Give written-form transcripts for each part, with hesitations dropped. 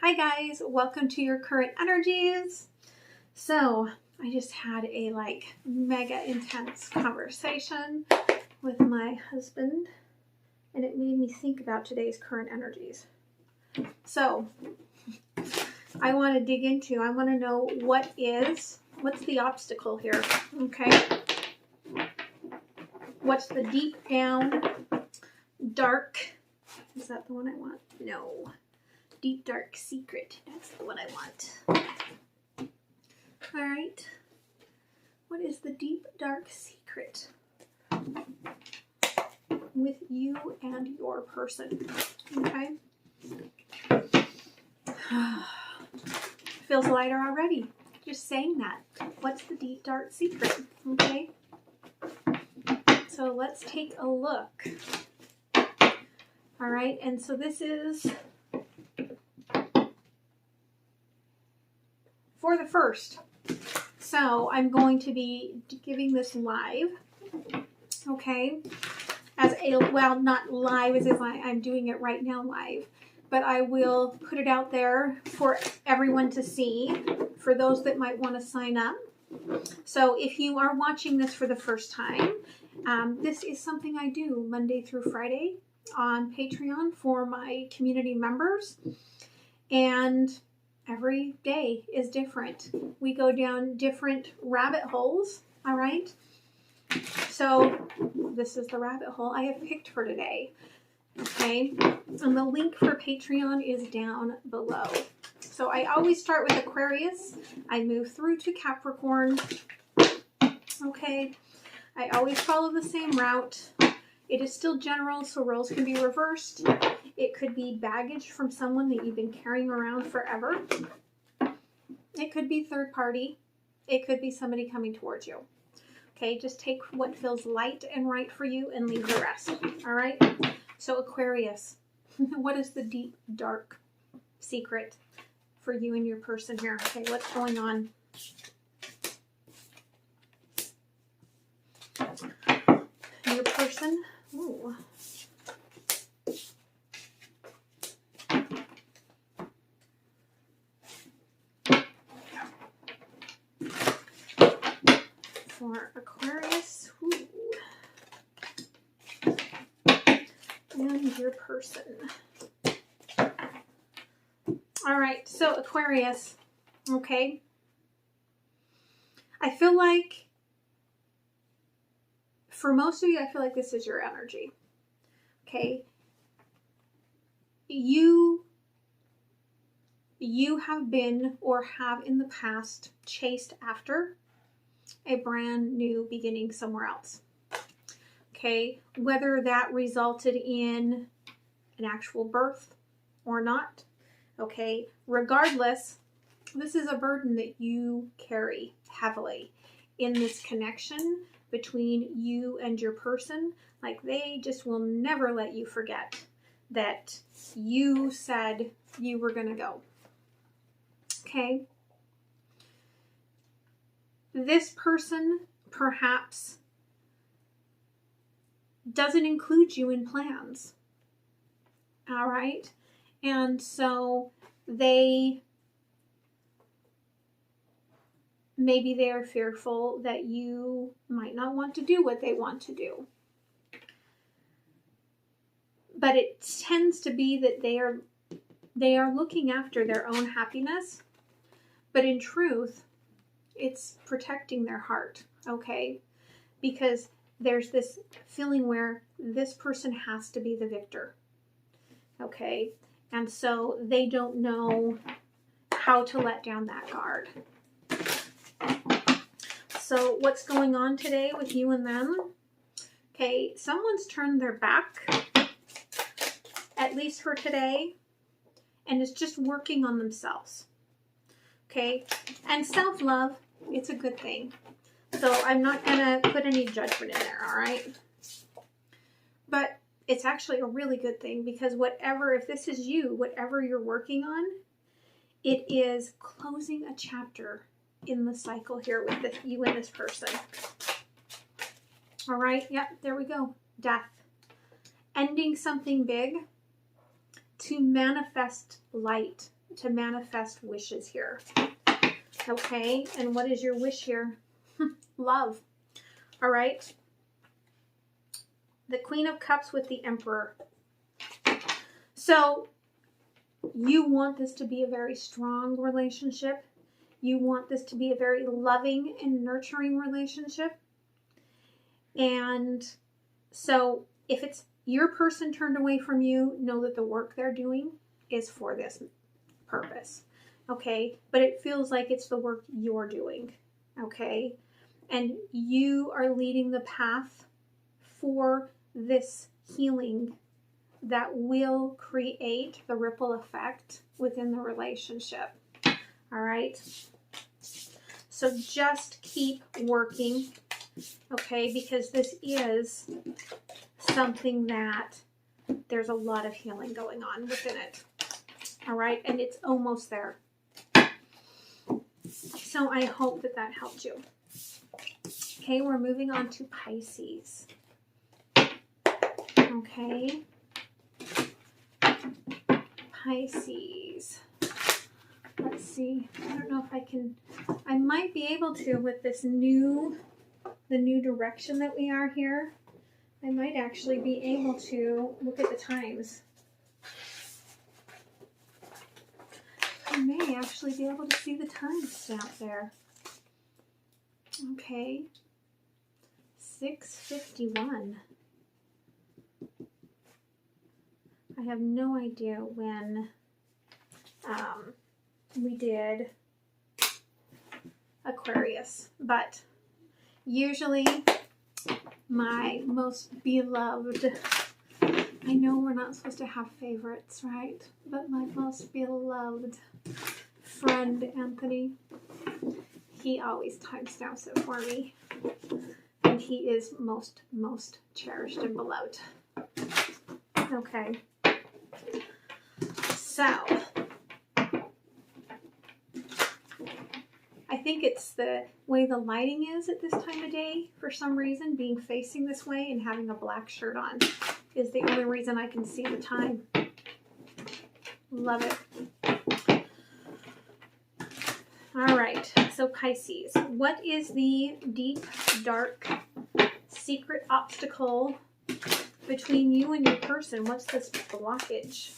Hi guys, welcome to your current energies. So I just had a mega intense conversation with my husband and it made me think about today's current energies. So I want to dig into, I want to know what's the obstacle here, okay? What's the deep down, dark, is that the one I want? No. Deep dark secret. That's the one I want. All right. What is the deep dark secret with you and your person? Okay. Feels lighter already. Just saying that. What's the deep dark secret? Okay. So let's take a look. All right. And so this is for the first. So I'm going to be giving this live, okay, well, not live as if I'm doing it right now live, but I will put it out there for everyone to see, for those that might want to sign up. So if you are watching this for the first time, this is something I do Monday through Friday on Patreon for my community members, and every day is different. We go down different rabbit holes, all right? So this is the rabbit hole I have picked for today, okay? And the link for Patreon is down below. So I always start with Aquarius. I move through to Capricorn, okay? I always follow the same route. It is still general, so roles can be reversed. It could be baggage from someone that you've been carrying around forever. It could be third party. It could be somebody coming towards you. Okay, just take what feels light and right for you and leave the rest. All right? So Aquarius, what is the deep, dark secret for you and your person here? Okay, what's going on? Your person. Ooh. For Aquarius, ooh. And your person. All right, so Aquarius, okay. I feel like, for most of you, I feel like this is your energy, okay. You have been or have in the past chased after a brand new beginning somewhere else, okay, whether that resulted in an actual birth or not, okay, regardless, this is a burden that you carry heavily in this connection between you and your person. Like, they just will never let you forget that you said you were going to go, okay. This person perhaps doesn't include you in plans, all right? And so maybe they're fearful that you might not want to do what they want to do. But it tends to be that they are looking after their own happiness, but in truth, it's protecting their heart, okay? Because there's this feeling where this person has to be the victor, okay? And so they don't know how to let down that guard. So what's going on today with you and them? Okay, someone's turned their back, at least for today, and is just working on themselves, okay? And self-love, it's a good thing. So I'm not going to put any judgment in there, all right? But it's actually a really good thing, because if this is you, whatever you're working on, it is closing a chapter in the cycle here with you and this person. All right, yep, there we go. Death. Ending something big to manifest light to manifest wishes here. Okay, and what is your wish here? Love. All right. The Queen of Cups with the Emperor. So you want this to be a very strong relationship. You want this to be a very loving and nurturing relationship. And so if it's your person turned away from you, know that the work they're doing is for this purpose. Okay, but it feels like it's the work you're doing. Okay, and you are leading the path for this healing that will create the ripple effect within the relationship. All right, so just keep working, okay, because this is something that there's a lot of healing going on within it. All right, and it's almost there. So I hope that that helped you. Okay, we're moving on to Pisces. Okay. Pisces. Let's see. I don't know if I might be able to with this the new direction that we are here. I might actually be able to look at the times. I may actually be able to see the timestamp there. Okay. 6:51. I have no idea when we did Aquarius, but usually my most beloved, I know we're not supposed to have favorites, right? But my most beloved friend, Anthony, he always timestamps it for me. And he is most cherished and beloved. Okay. So, I think it's the way the lighting is at this time of day, for some reason, being facing this way and having a black shirt on is the only reason I can see the time. Love it. All right, so Pisces, what is the deep, dark, secret obstacle between you and your person? What's this blockage?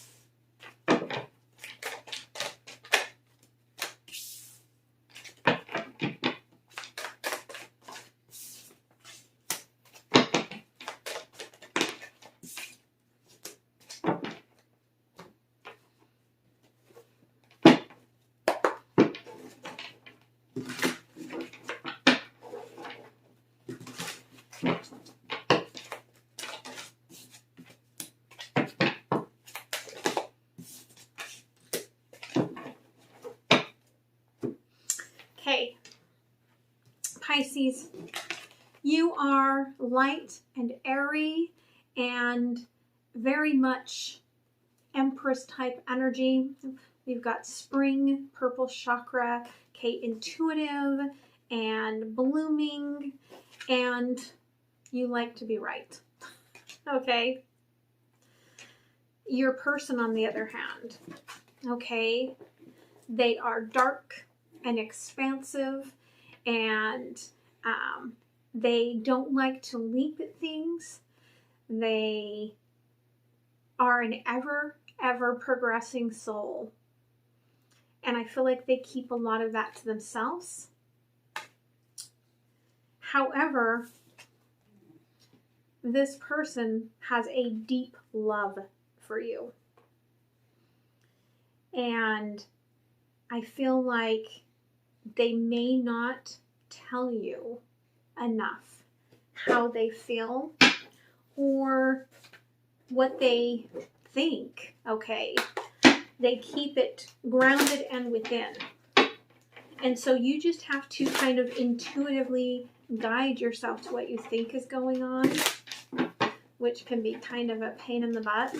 Okay, Pisces, you are light and airy and very much Empress type energy. We've got spring, purple chakra, okay, intuitive and blooming, and you like to be right. Okay. Your person, on the other hand, okay, they are dark and expansive, and they don't like to leap at things. They are an ever progressing soul, and I feel like they keep a lot of that to themselves. However, this person has a deep love for you, and I feel like they may not tell you enough how they feel or what they think, okay? They keep it grounded and within. And so you just have to kind of intuitively guide yourself to what you think is going on, which can be kind of a pain in the butt.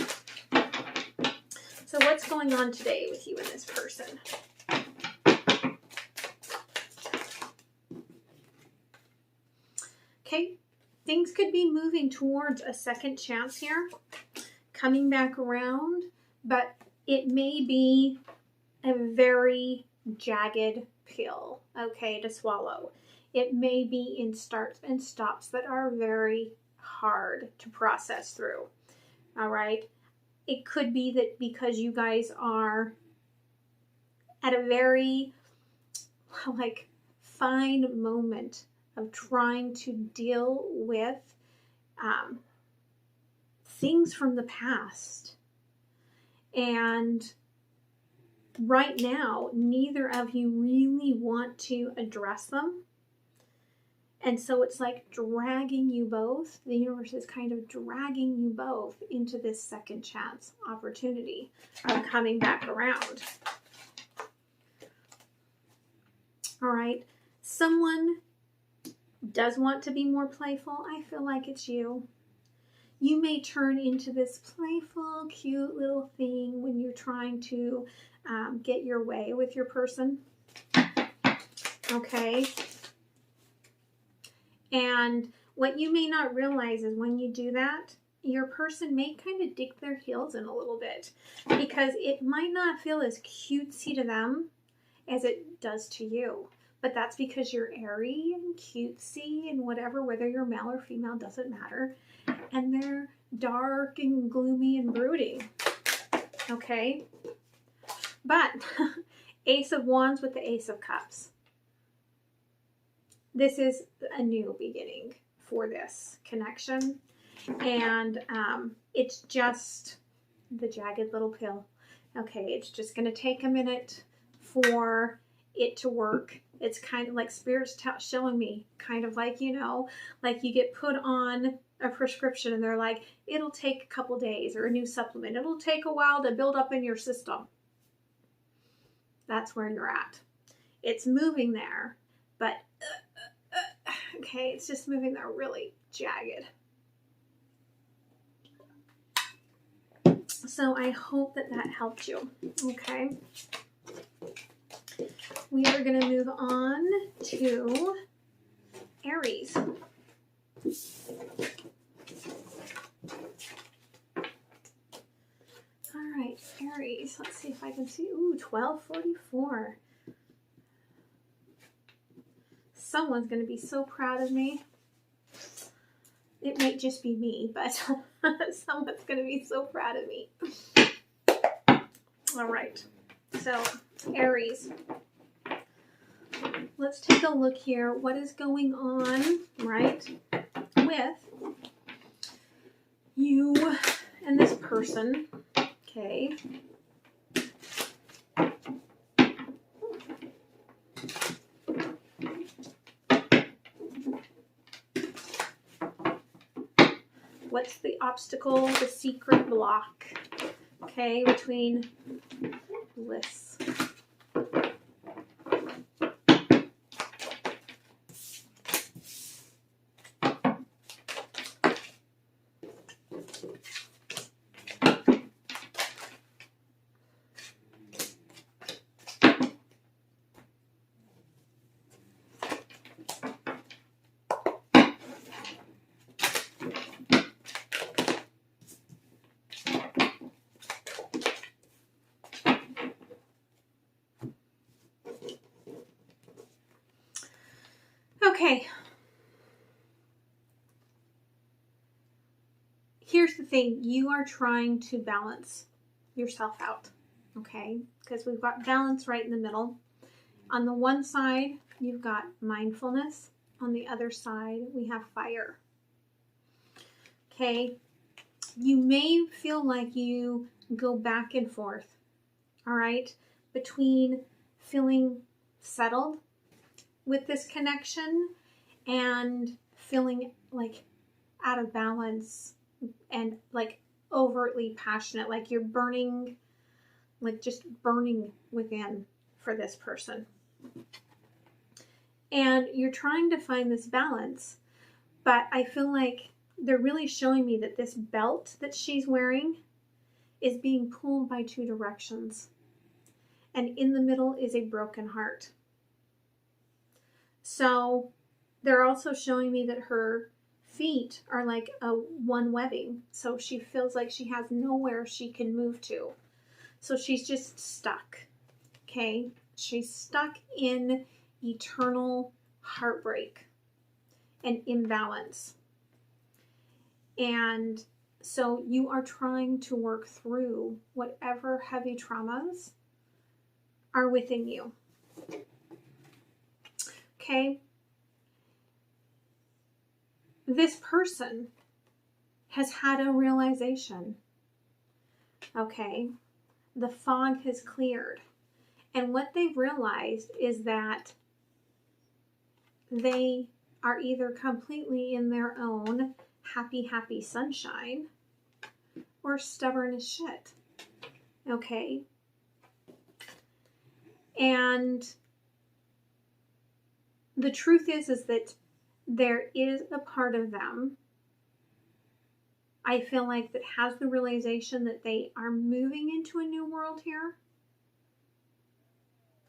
So what's going on today with you and this person? Okay, things could be moving towards a second chance here, coming back around, but it may be a very jagged pill, okay, to swallow. It may be in starts and stops that are very hard to process through. All right. It could be that because you guys are at a very like fine moment of trying to deal with things from the past. And right now, neither of you really want to address them. And so it's like dragging you both. The universe is kind of dragging you both into this second chance opportunity of coming back around. All right. Someone does want to be more playful. I feel like it's you. You may turn into this playful, cute little thing when you're trying to get your way with your person. Okay. And what you may not realize is when you do that, your person may kind of dig their heels in a little bit because it might not feel as cutesy to them as it does to you. But that's because you're airy and cutesy and whatever, whether you're male or female, doesn't matter. And they're dark and gloomy and brooding. Okay? But Ace of Wands with the Ace of Cups. This is a new beginning for this connection. And it's just the jagged little pill. Okay, it's just going to take a minute for it to work. It's kind of like Spirit's showing me, kind of like, you know, like you get put on a prescription and they're like, it'll take a couple days, or a new supplement. It'll take a while to build up in your system. That's where you're at. It's moving there, but okay, it's just moving there really jagged. So I hope that that helped you. Okay. We are going to move on to Aries. All right, Aries. Let's see if I can see. Ooh, 1244. Someone's going to be so proud of me. It might just be me, but someone's going to be so proud of me. All right. So, Aries. Let's take a look here. What is going on, right, with you and this person? Okay. What's the obstacle, the secret block, okay, between bliss? Okay. Here's the thing. You are trying to balance yourself out. Okay? Because we've got balance right in the middle. On the one side, you've got mindfulness. On the other side, we have fire. Okay? You may feel like you go back and forth. All right? Between feeling settled with this connection and feeling like out of balance and like overtly passionate, like you're burning, like just burning within for this person. And you're trying to find this balance, but I feel like they're really showing me that this belt that she's wearing is being pulled by two directions. And in the middle is a broken heart. So they're also showing me that her feet are like a one webbing. So she feels like she has nowhere she can move to. So she's just stuck. Okay, she's stuck in eternal heartbreak and imbalance. And so you are trying to work through whatever heavy traumas are within you. Okay? This person has had a realization. Okay? The fog has cleared. And what they've realized is that they are either completely in their own happy sunshine or stubborn as shit. Okay? And the truth is that there is a part of them, I feel like, that has the realization that they are moving into a new world here,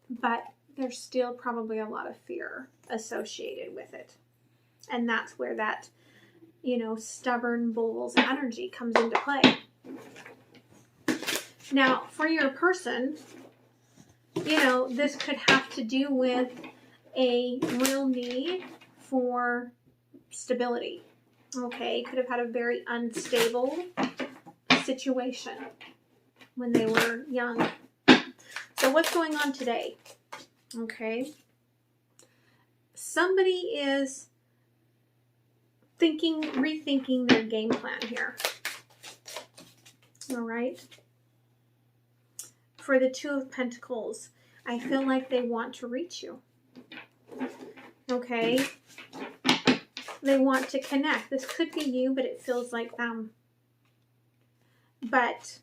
but there's still probably a lot of fear associated with it. And that's where that, stubborn bull's energy comes into play. Now, for your person, this could have to do with a real need for stability. Okay, could have had a very unstable situation when they were young. So what's going on today? Okay, somebody is rethinking their game plan here. All right. For the Two of Pentacles, I feel like they want to reach you. Okay. They want to connect. This could be you, but it feels like them. But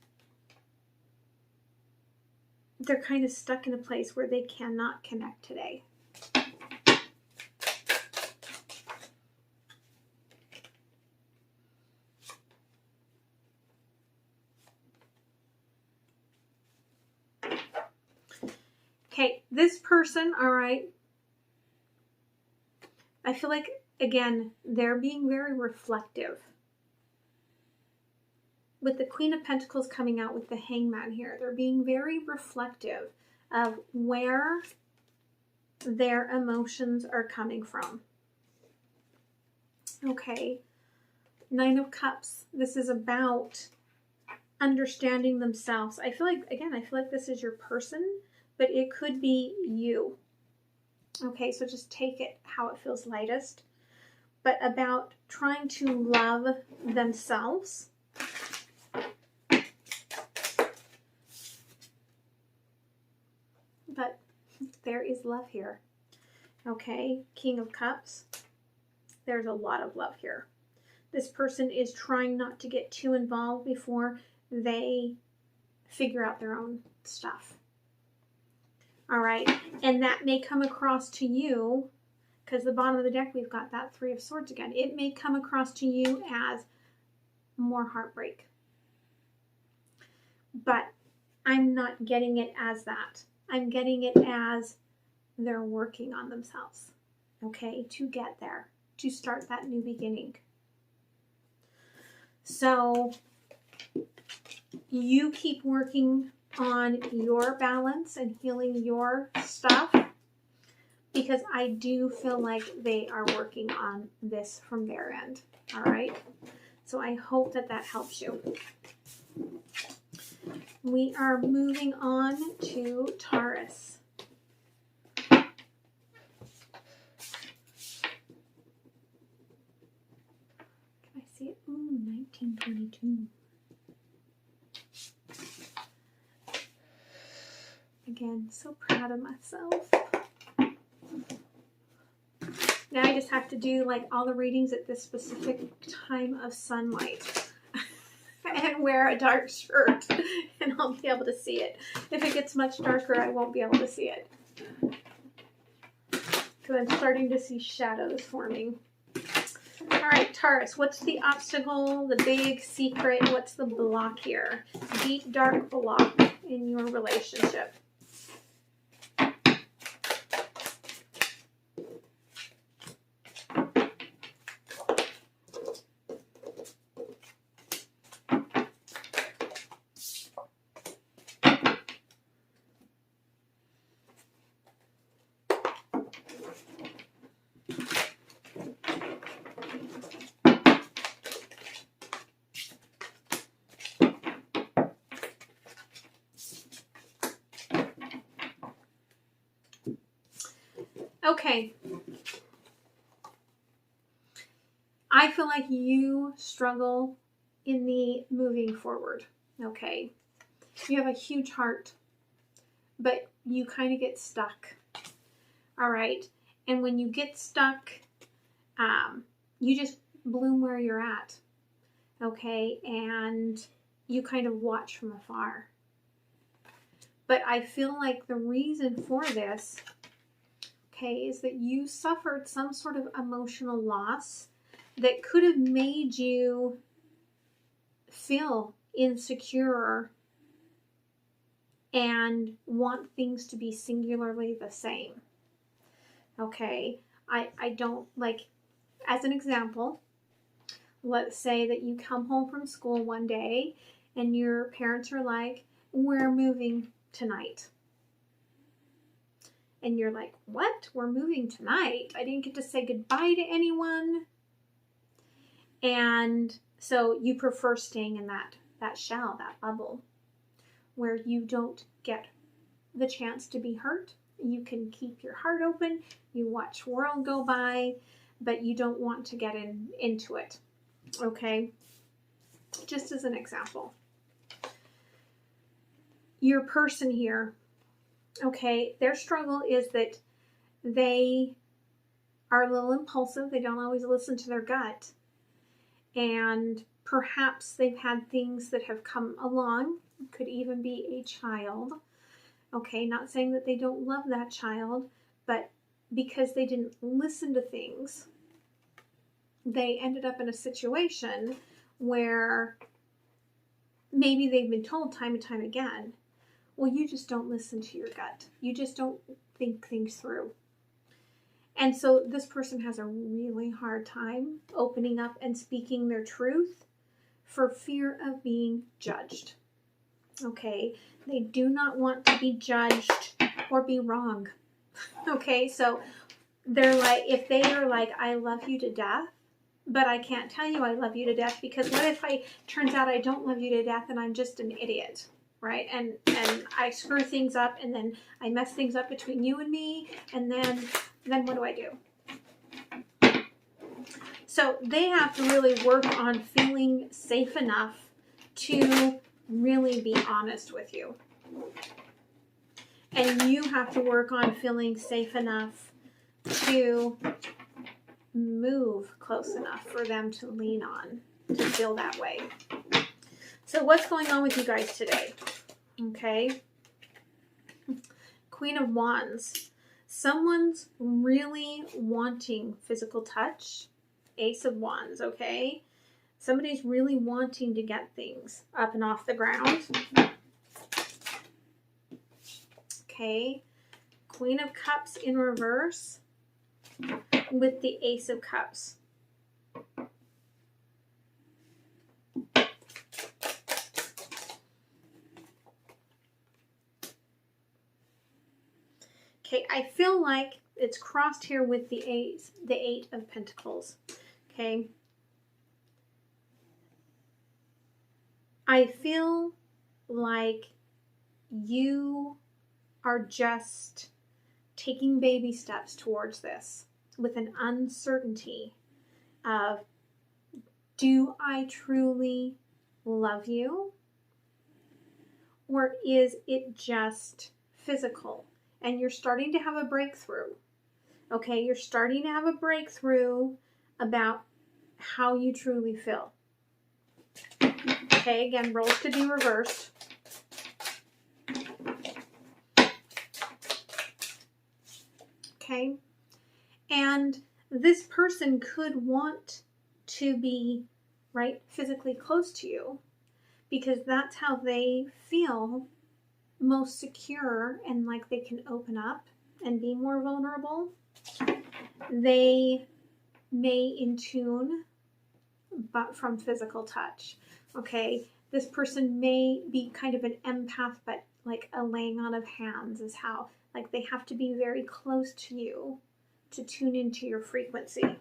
they're kind of stuck in a place where they cannot connect today. Okay, this person, all right, I feel like, again, they're being very reflective. With the Queen of Pentacles coming out with the Hangman here, they're being very reflective of where their emotions are coming from. Okay, Nine of Cups. This is about understanding themselves. I feel like this is your person, but it could be you. Okay, so just take it how it feels lightest. But about trying to love themselves. But there is love here. Okay, King of Cups. There's a lot of love here. This person is trying not to get too involved before they figure out their own stuff. All right, and that may come across to you, because the bottom of the deck, we've got that Three of Swords again. It may come across to you as more heartbreak. But I'm not getting it as that. I'm getting it as they're working on themselves, okay, to get there, to start that new beginning. So you keep working on your balance and healing your stuff, because I do feel like they are working on this from their end. All right. So I hope that helps you. We are moving on to Taurus. Can I see it? Ooh, 1922. Again, so proud of myself. Now I just have to do like all the readings at this specific time of sunlight and wear a dark shirt, and I'll be able to see it. If it gets much darker, I won't be able to see it, because I'm starting to see shadows forming. All right, Taurus, what's the obstacle, the big secret? What's the block here? Deep, dark block in your relationship. Okay. I feel like you struggle in the moving forward. Okay. You have a huge heart, but you kind of get stuck. All right. And when you get stuck, you just bloom where you're at. Okay. And you kind of watch from afar. But I feel like the reason for this, okay, is that you suffered some sort of emotional loss that could have made you feel insecure and want things to be singularly the same. Okay, I don't, like, as an example, let's say that you come home from school one day and your parents are like, we're moving tonight. And you're like, what? We're moving tonight? I didn't get to say goodbye to anyone. And so you prefer staying in that shell, that bubble, where you don't get the chance to be hurt. You can keep your heart open. You watch world go by, but you don't want to get into it. Okay? Just as an example. Your person here, okay, their struggle is that they are a little impulsive. They don't always listen to their gut. And perhaps they've had things that have come along. Could even be a child. Okay, not saying that they don't love that child, but because they didn't listen to things, they ended up in a situation where maybe they've been told time and time again, well, you just don't listen to your gut. You just don't think things through. And so this person has a really hard time opening up and speaking their truth for fear of being judged. Okay, they do not want to be judged or be wrong. Okay, so they're like, if they are like, I love you to death, but I can't tell you I love you to death because what if turns out I don't love you to death and I'm just an idiot, right? And I screw things up and then I mess things up between you and me, and then what do I do? So they have to really work on feeling safe enough to really be honest with you. And you have to work on feeling safe enough to move close enough for them to lean on, to feel that way. So what's going on with you guys today? Okay. Queen of Wands. Someone's really wanting physical touch. Ace of Wands, okay? Somebody's really wanting to get things up and off the ground. Okay. Queen of Cups in reverse with the Ace of Cups. Okay, I feel like it's crossed here with the Eight of Pentacles. Okay. I feel like you are just taking baby steps towards this with an uncertainty of, do I truly love you? Or is it just physical? And you're starting to have a breakthrough. Okay, you're starting to have a breakthrough about how you truly feel. Okay, again, roles could be reversed. Okay, and this person could want to be, right, physically close to you because that's how they feel most secure and like they can open up and be more vulnerable. They may in tune, but from physical touch. Okay, this person may be kind of an empath, but like a laying on of hands is how, like they have to be very close to you to tune into your frequency.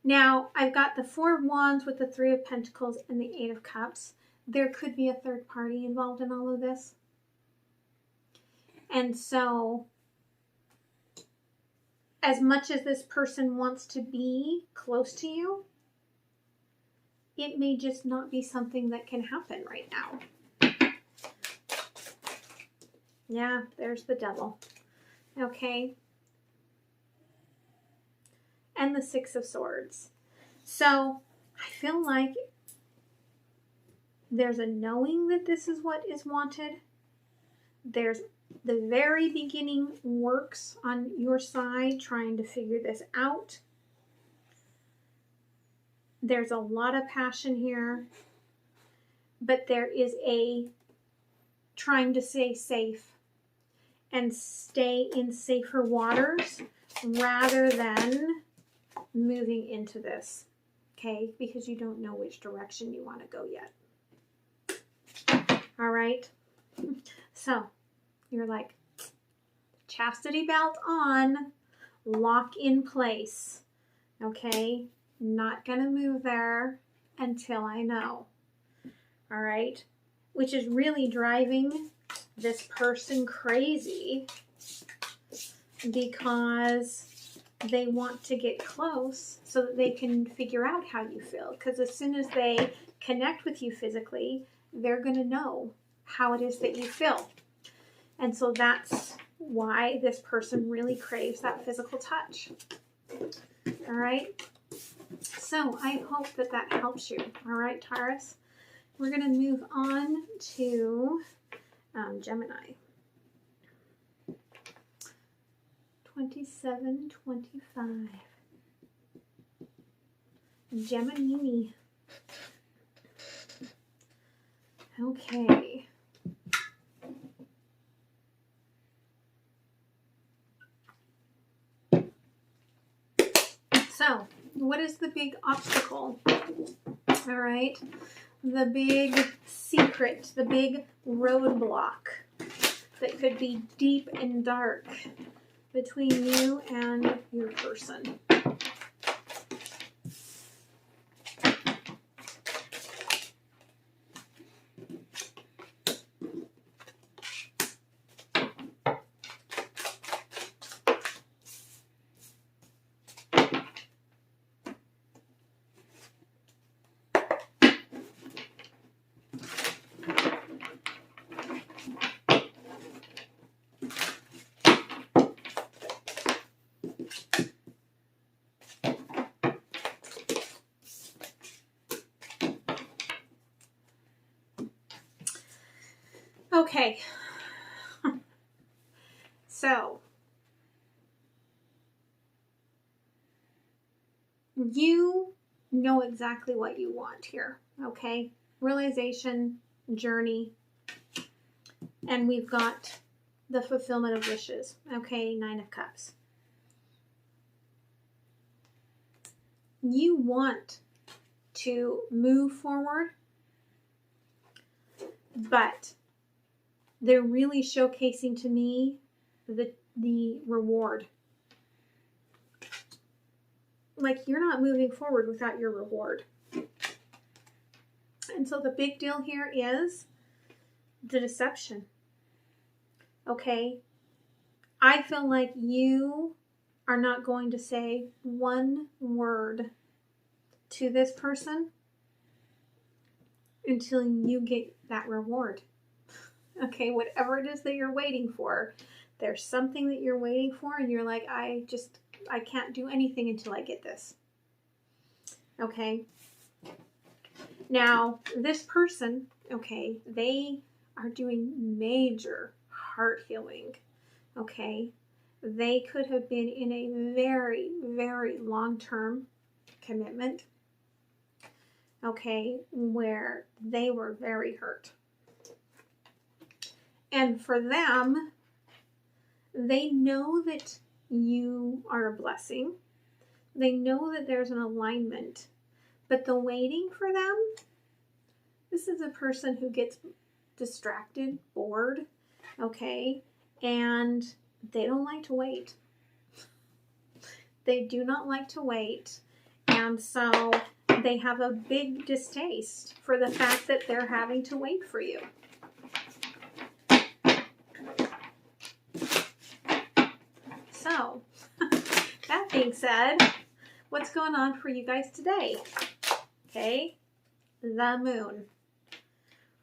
Now, I've got the Four of Wands with the Three of Pentacles and the Eight of Cups. there could be a third party involved in all of this. And so, as much as this person wants to be close to you, it may just not be something that can happen right now. Yeah, there's the devil. Okay. And the Six of Swords. So, I feel like there's a knowing that this is what is wanted. There's the very beginning works on your side trying to figure this out. There's a lot of passion here, but there is a trying to stay safe and stay in safer waters rather than moving into this, okay? Because you don't know which direction you want to go yet. All right. So you're like, chastity belt on, lock in place, okay? Not going to move there until I know. All right. Which is really driving this person crazy because they want to get close so that they can figure out how you feel. Because as soon as they connect with you physically, they're going to know how it is that you feel. And so that's why this person really craves that physical touch. All right. So I hope that that helps you. All right, Taurus. We're going to move on to Gemini. 2725. Gemini. Okay. So, what is the big obstacle? All right. The big secret, the big roadblock that could be deep and dark between you and your person. Okay, so you know exactly what you want here, okay? Realization, journey, and we've got the fulfillment of wishes, okay? 9 of Cups. You want to move forward, but they're really showcasing to me the reward. Like, you're not moving forward without your reward. And so the big deal here is the deception. Okay? I feel like you are not going to say one word to this person until you get that reward. Okay, whatever it is that you're waiting for, there's something that you're waiting for and you're like, I can't do anything until I get this. Okay. Now, this person, okay, they are doing major heart healing. Okay. They could have been in a very, very long-term commitment. Okay, where they were very hurt. And for them, they know that you are a blessing. They know that there's an alignment. But the waiting for them, this is a person who gets distracted, bored, okay? And they don't like to wait. They do not like to wait. And so they have a big distaste for the fact that they're having to wait for you. So, that being said, what's going on for you guys today? Okay, the moon.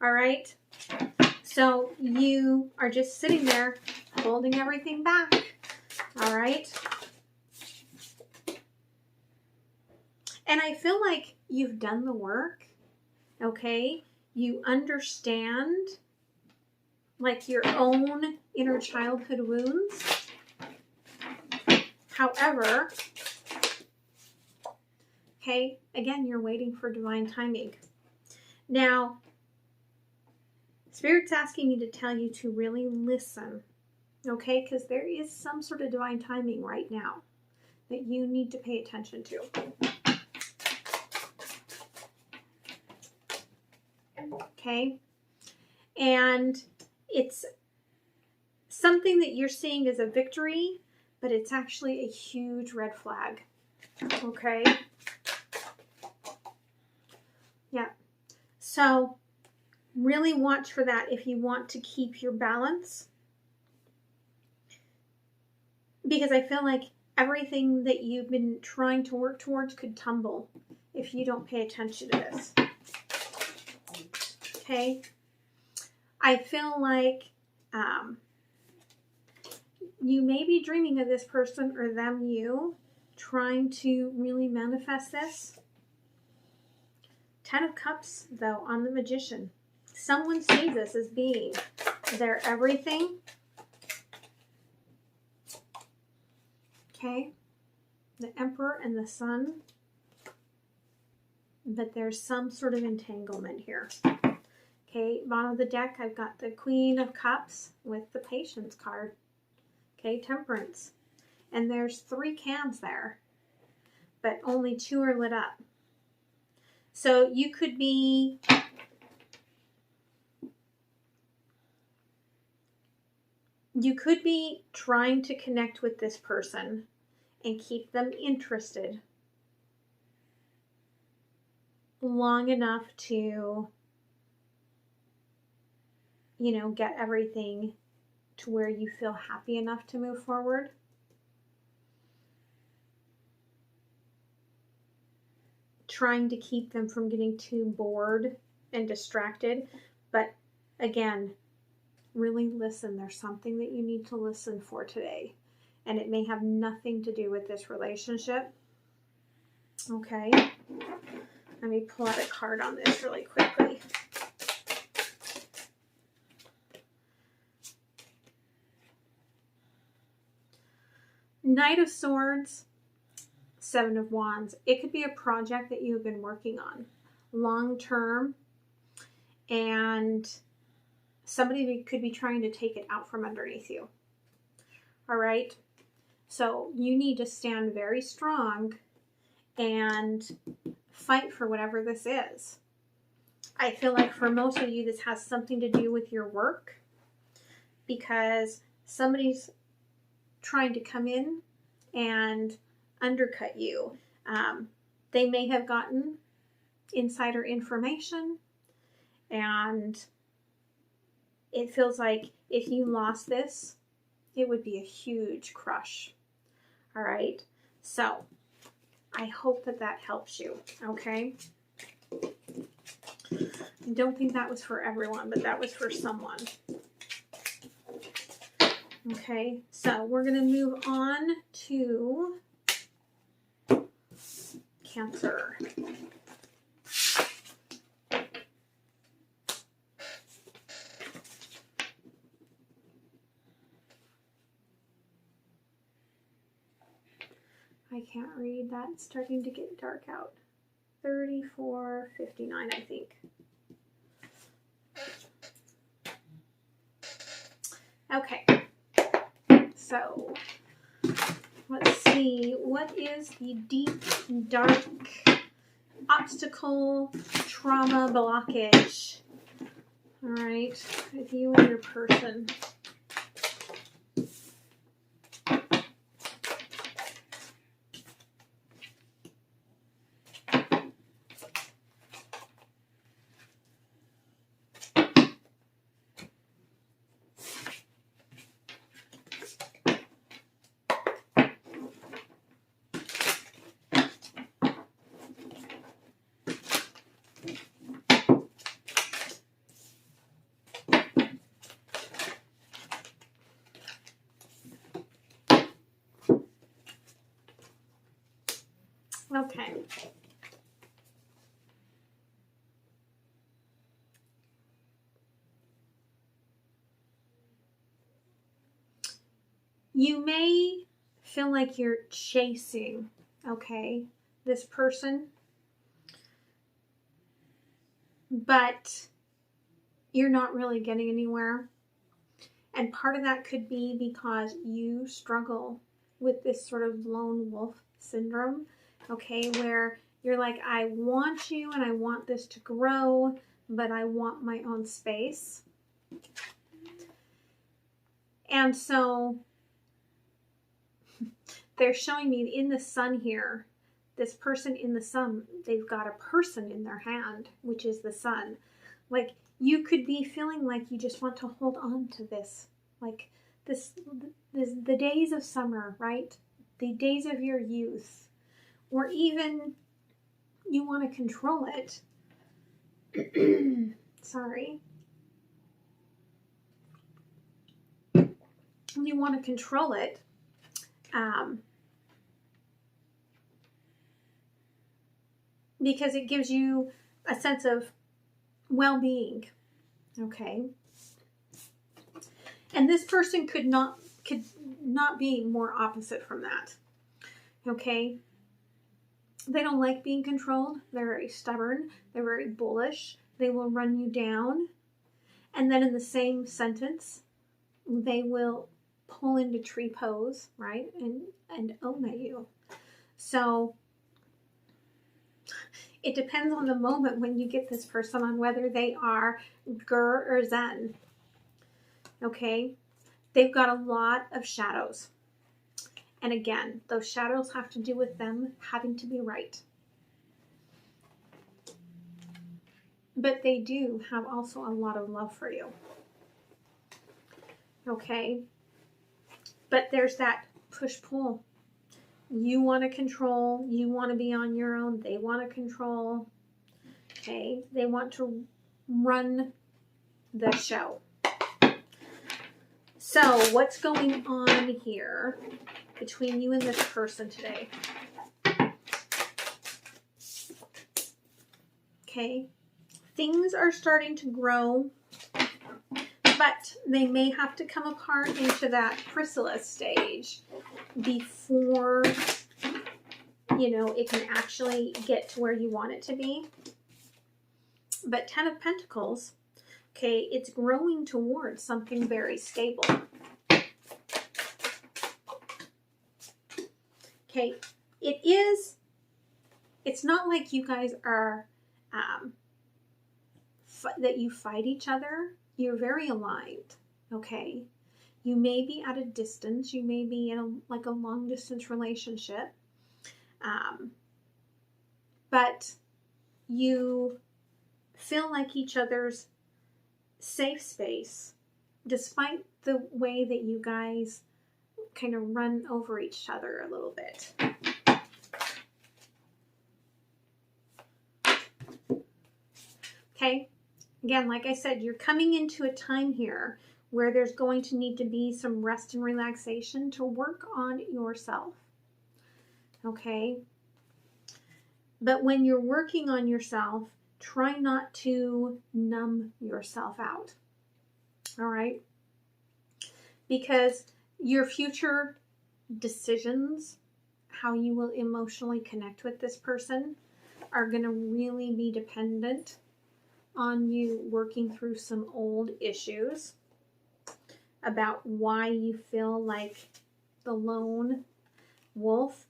All right, so you are just sitting there holding everything back. All right. And I feel like you've done the work, okay? You understand, like, your own inner childhood wounds. However, okay, again, you're waiting for divine timing. Now, Spirit's asking me to tell you to really listen, okay? Because there is some sort of divine timing right now that you need to pay attention to. Okay, and it's something that you're seeing as a victory, but it's actually a huge red flag. Okay, yeah, so really watch for that if you want to keep your balance, because I feel like everything that you've been trying to work towards could tumble if you don't pay attention to this. Okay, I feel like you may be dreaming of this person or them, you, trying to really manifest this. 10 of Cups, though, on the Magician. Someone sees this as being their everything. Okay, the Emperor and the Sun. But there's some sort of entanglement here. Okay, bottom of the deck, I've got the Queen of Cups with the Patience card. Okay, Temperance. And there's 3 cans there, but only 2 are lit up. So you could be trying to connect with this person and keep them interested long enough to, you know, get everything to where you feel happy enough to move forward. Trying to keep them from getting too bored and distracted. But again, really listen. There's something that you need to listen for today. And it may have nothing to do with this relationship. Okay. Let me pull out a card on this really quickly. Knight of Swords, 7 of Wands. It could be a project that you've been working on long term, and somebody could be trying to take it out from underneath you. All right. So you need to stand very strong and fight for whatever this is. I feel like for most of you, this has something to do with your work, because somebody's trying to come in and undercut you. They may have gotten insider information, and it feels like if you lost this, it would be a huge crush. All right, so I hope that that helps you. Okay, I don't think that was for everyone, but that was for someone. Okay, so we're going to move on to Cancer. I can't read that. It's starting to get dark out. 34:59, I think. Okay. So, let's see. What is the deep, dark obstacle, trauma, blockage? All right. With you and your person. Okay. You may feel like you're chasing, okay, this person, but you're not really getting anywhere. And part of that could be because you struggle with this sort of lone wolf syndrome, okay, where you're like, I want you and I want this to grow, but I want my own space. And so they're showing me in the sun here, this person in the sun, they've got a person in their hand, which is the sun. Like, you could be feeling like you just want to hold on to this, like this the days of summer, right? The days of your youth, or even you want to control it. Sorry. You want to control it. Because it gives you a sense of well-being, okay? And this person could not be more opposite from that, okay? They don't like being controlled. They're very stubborn. They're very bullish. They will run you down. And then in the same sentence, they will pull into tree pose, right? And own at you. So it depends on the moment when you get this person on whether they are Gur or Zen. Okay? They've got a lot of shadows. And again, those shadows have to do with them having to be right. But they do have also a lot of love for you. Okay? But there's that push-pull. You want to control. You want to be on your own. They want to control. Okay? They want to run the show. So, what's going on here between you and this person today? Okay? Things are starting to grow, but they may have to come apart into that chrysalis stage before, you know, it can actually get to where you want it to be. But 10 of Pentacles, okay, it's growing towards something very stable. Okay, it's not like you guys are, that you fight each other. You're very aligned, okay? You may be at a distance. You may be in a long distance relationship. But you feel like each other's safe space, despite the way that you guys kind of run over each other a little bit. Okay? Again, like I said, you're coming into a time here where there's going to need to be some rest and relaxation to work on yourself. Okay? But when you're working on yourself, try not to numb yourself out. All right? Because your future decisions, how you will emotionally connect with this person, are going to really be dependent on you working through some old issues about why you feel like the lone wolf.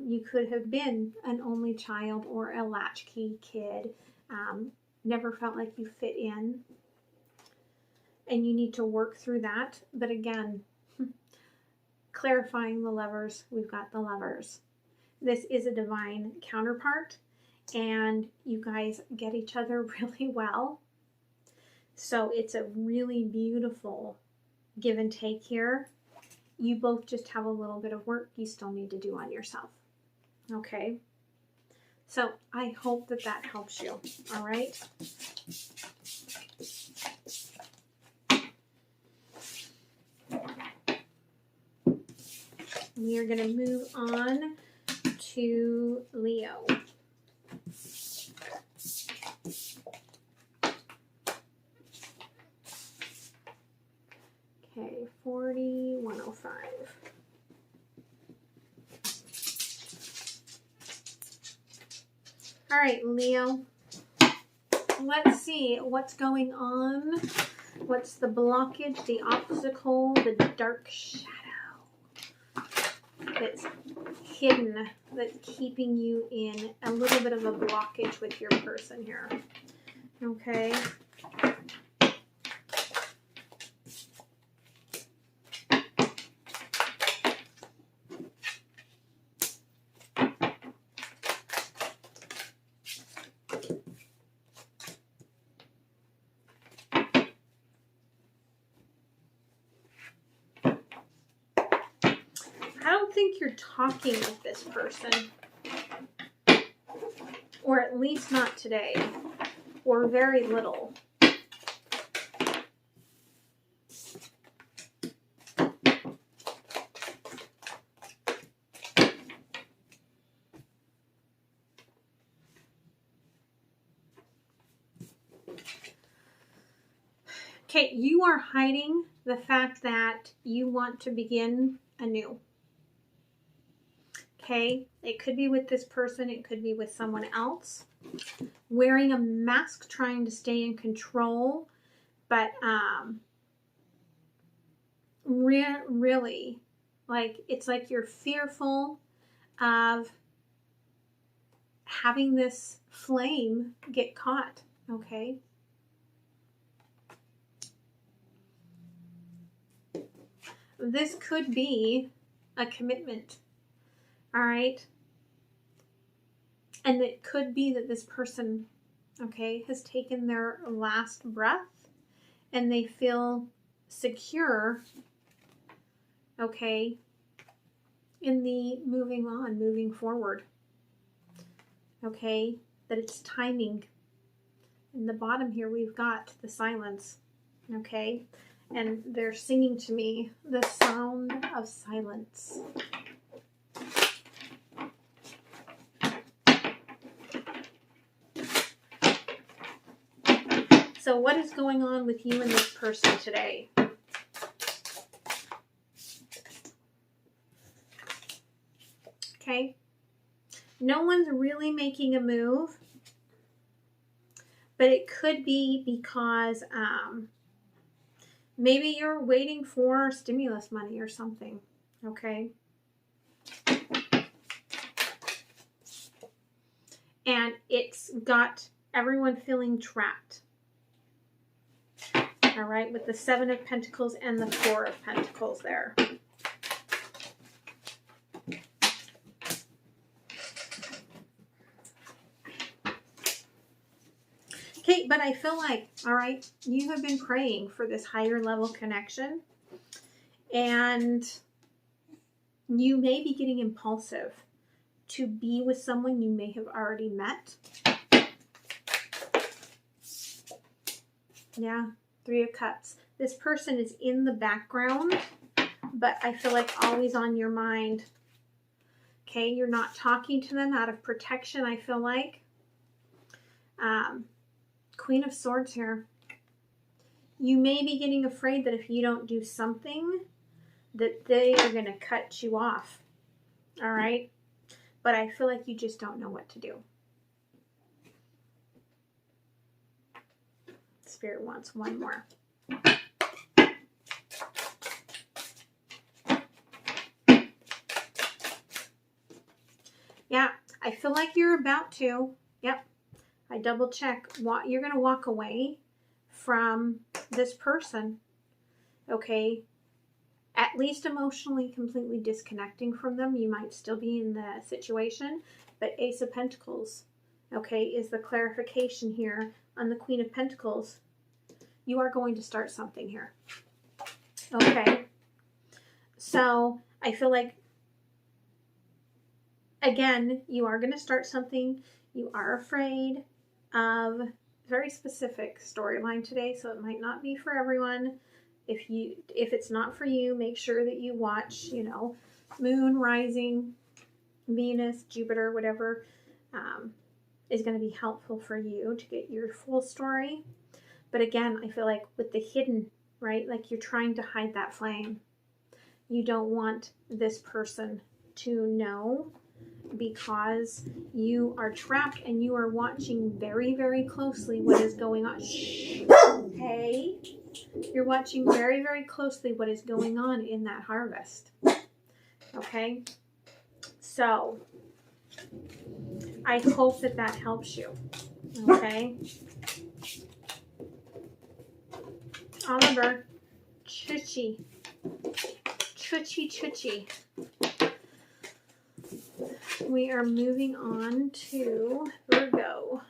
You could have been an only child or a latchkey kid, never felt like you fit in, and you need to work through that. But again, clarifying the Lovers, we've got the Lovers. This is a divine counterpart, and you guys get each other really well. So it's a really beautiful give and take here. You both just have a little bit of work you still need to do on yourself. Okay? So I hope that that helps you. All right? We are going to move on to Leo. Okay, 40, 105. All right, Leo. Let's see what's going on. What's the blockage, the obstacle, the dark shadow that's hidden, that's keeping you in a little bit of a blockage with your person here. Okay. You're talking with this person, or at least not today, or very little. Okay, you are hiding the fact that you want to begin anew. Okay, it could be with this person, it could be with someone else. Wearing a mask, trying to stay in control, but really, like, it's like you're fearful of having this flame get caught, okay? This could be a commitment. All right. And it could be that this person, okay, has taken their last breath and they feel secure, okay, in the moving on, moving forward. Okay, that it's timing. In the bottom here, we've got the silence, okay, and they're singing to me the sound of silence. So what is going on with you and this person today? Okay. No one's really making a move, but it could be because maybe you're waiting for stimulus money or something. Okay. And it's got everyone feeling trapped. All right, with the 7 of Pentacles and the 4 of Pentacles there. Okay, but I feel like, all right, you have been praying for this higher level connection, and you may be getting impulsive to be with someone you may have already met. Yeah. 3 of Cups. This person is in the background, but I feel like always on your mind. Okay, you're not talking to them out of protection, I feel like. Queen of Swords here. You may be getting afraid that if you don't do something, that they are going to cut you off. All right? But I feel like you just don't know what to do. Spirit wants one more. Yeah, I feel like you're about to. Yep. I double check. You're going to walk away from this person. Okay. At least emotionally completely disconnecting from them. You might still be in the situation. But Ace of Pentacles, okay, is the clarification here on the Queen of Pentacles. You are going to start something here. Okay. So I feel like, again, you are going to start something. You are afraid of very specific storyline today, so it might not be for everyone. If it's not for you, make sure that you watch, Moon rising, Venus, Jupiter, whatever is going to be helpful for you to get your full story. But again, I feel like with the hidden, right? Like you're trying to hide that flame. You don't want this person to know because you are trapped and you are watching very, very closely what is going on. Shh. Okay. You're watching very, very closely what is going on in that harvest. Okay. So I hope that that helps you. Okay. Oliver, Chuchi. Chuchi, Chuchi. We are moving on to Virgo.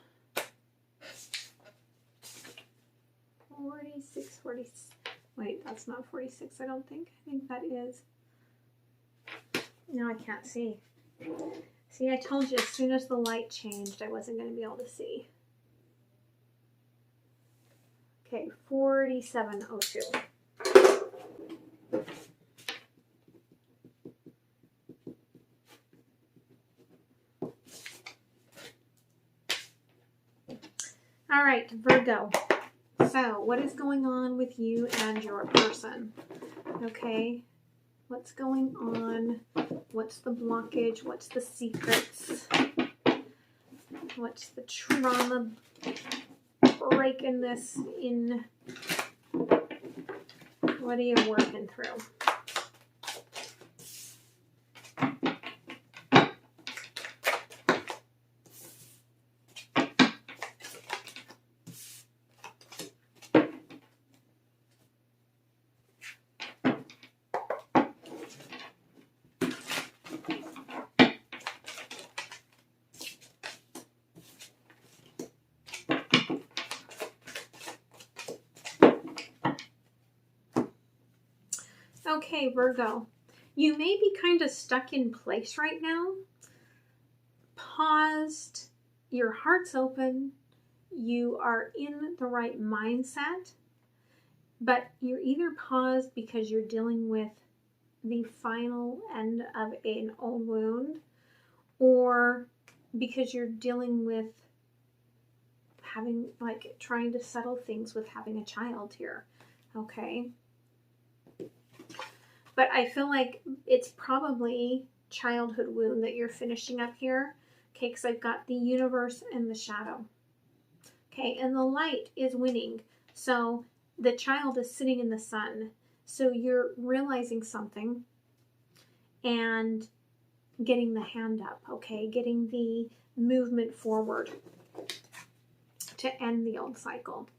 46, 40. Wait, that's not 46, I don't think. I think that is. No, I can't see. See, I told you as soon as the light changed, I wasn't going to be able to see. Okay, 4702. All right, Virgo. So, what is going on with you and your person? Okay, what's going on? What's the blockage? What's the secrets? What's the trauma breaking this in? What are you working through? Okay, Virgo, you may be kind of stuck in place right now. Paused, your heart's open, you are in the right mindset, but you're either paused because you're dealing with the final end of an old wound, or because you're dealing with having, like, trying to settle things with having a child here, okay? But I feel like it's probably childhood wound that you're finishing up here. Okay, because I've got the universe and the shadow. Okay, and the light is winning. So the child is sitting in the sun. So you're realizing something and getting the hand up, okay? Getting the movement forward to end the old cycle.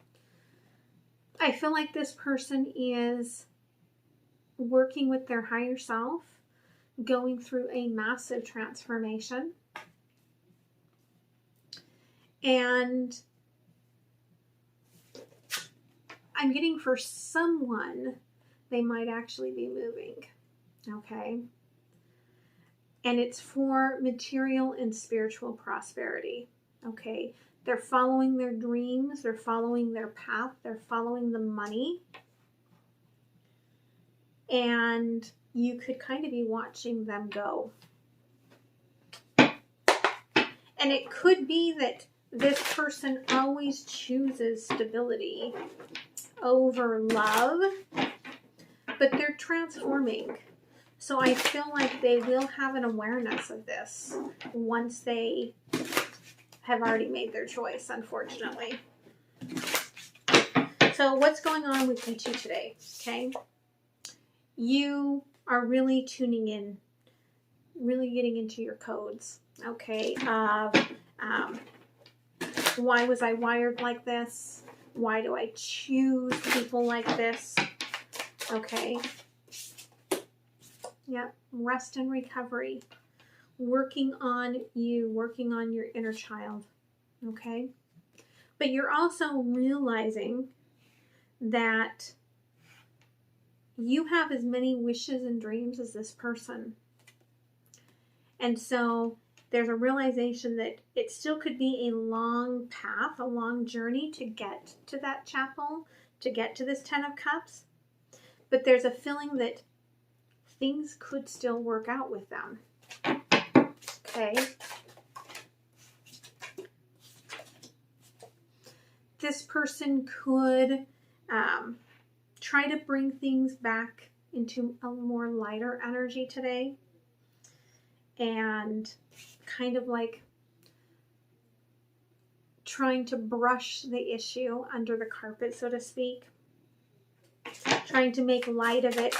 I feel like this person is working with their higher self, going through a massive transformation. And I'm getting for someone, they might actually be moving, okay? And it's for material and spiritual prosperity, okay? They're following their dreams, they're following their path, they're following the money. And you could kind of be watching them go. And it could be that this person always chooses stability over love, but they're transforming. So I feel like they will have an awareness of this once they have already made their choice, unfortunately. So what's going on with you two today, okay? You are really tuning in, really getting into your codes, okay? Why was I wired like this? Why do I choose people like this? Okay. Yep. Rest and recovery. Working on you, working on your inner child, okay? But you're also realizing that you have as many wishes and dreams as this person. And so there's a realization that it still could be a long path, a long journey to get to that chapel, to get to this 10 of Cups. But there's a feeling that things could still work out with them. Okay. This person could try to bring things back into a more lighter energy today, and kind of like trying to brush the issue under the carpet, so to speak, trying to make light of it.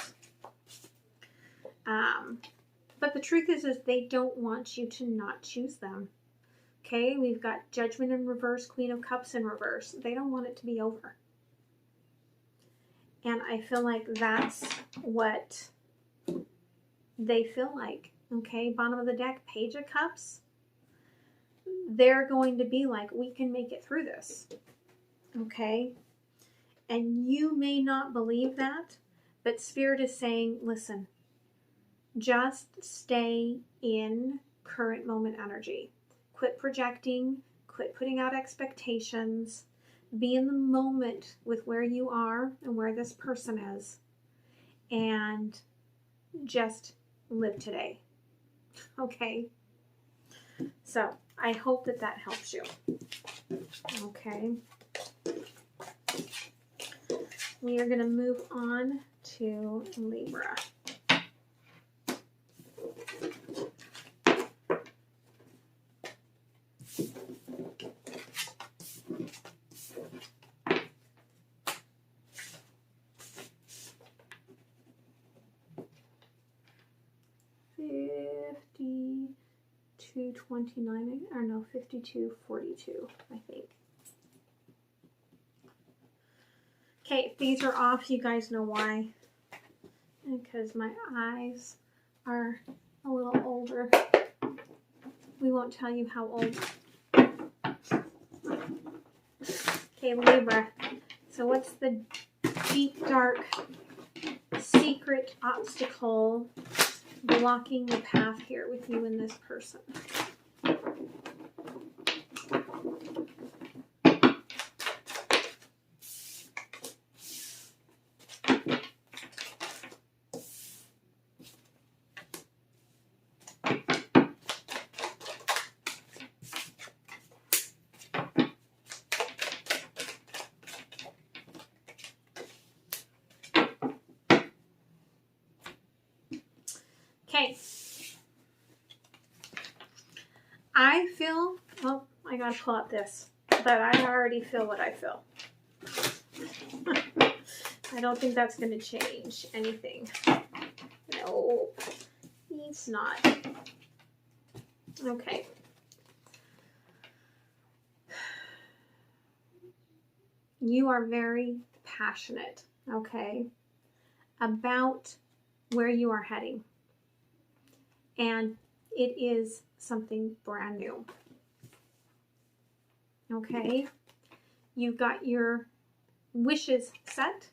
But the truth is they don't want you to not choose them. Okay, we've got Judgment in reverse, Queen of Cups in reverse. They don't want it to be over. And I feel like that's what they feel like. Okay, bottom of the deck, Page of Cups. They're going to be like, we can make it through this. Okay, and you may not believe that, but Spirit is saying, listen, just stay in current moment energy. Quit projecting, quit putting out expectations, be in the moment with where you are and where this person is, and just live today. Okay? So, I hope that that helps you. Okay? We are going to move on to Libra. $52.29, or no, $52.42, I think. Okay, if these are off, you guys know why. Because my eyes are a little older. We won't tell you how old. Okay, Libra. So what's the deep, dark, secret obstacle blocking the path here with you and this person? Okay. I feel, oh, I gotta pull up this, but I already feel what I feel. I don't think that's going to change anything. No, it's not. Okay. You are very passionate, okay, about where you are heading. And it is something brand new. Okay? You've got your wishes set,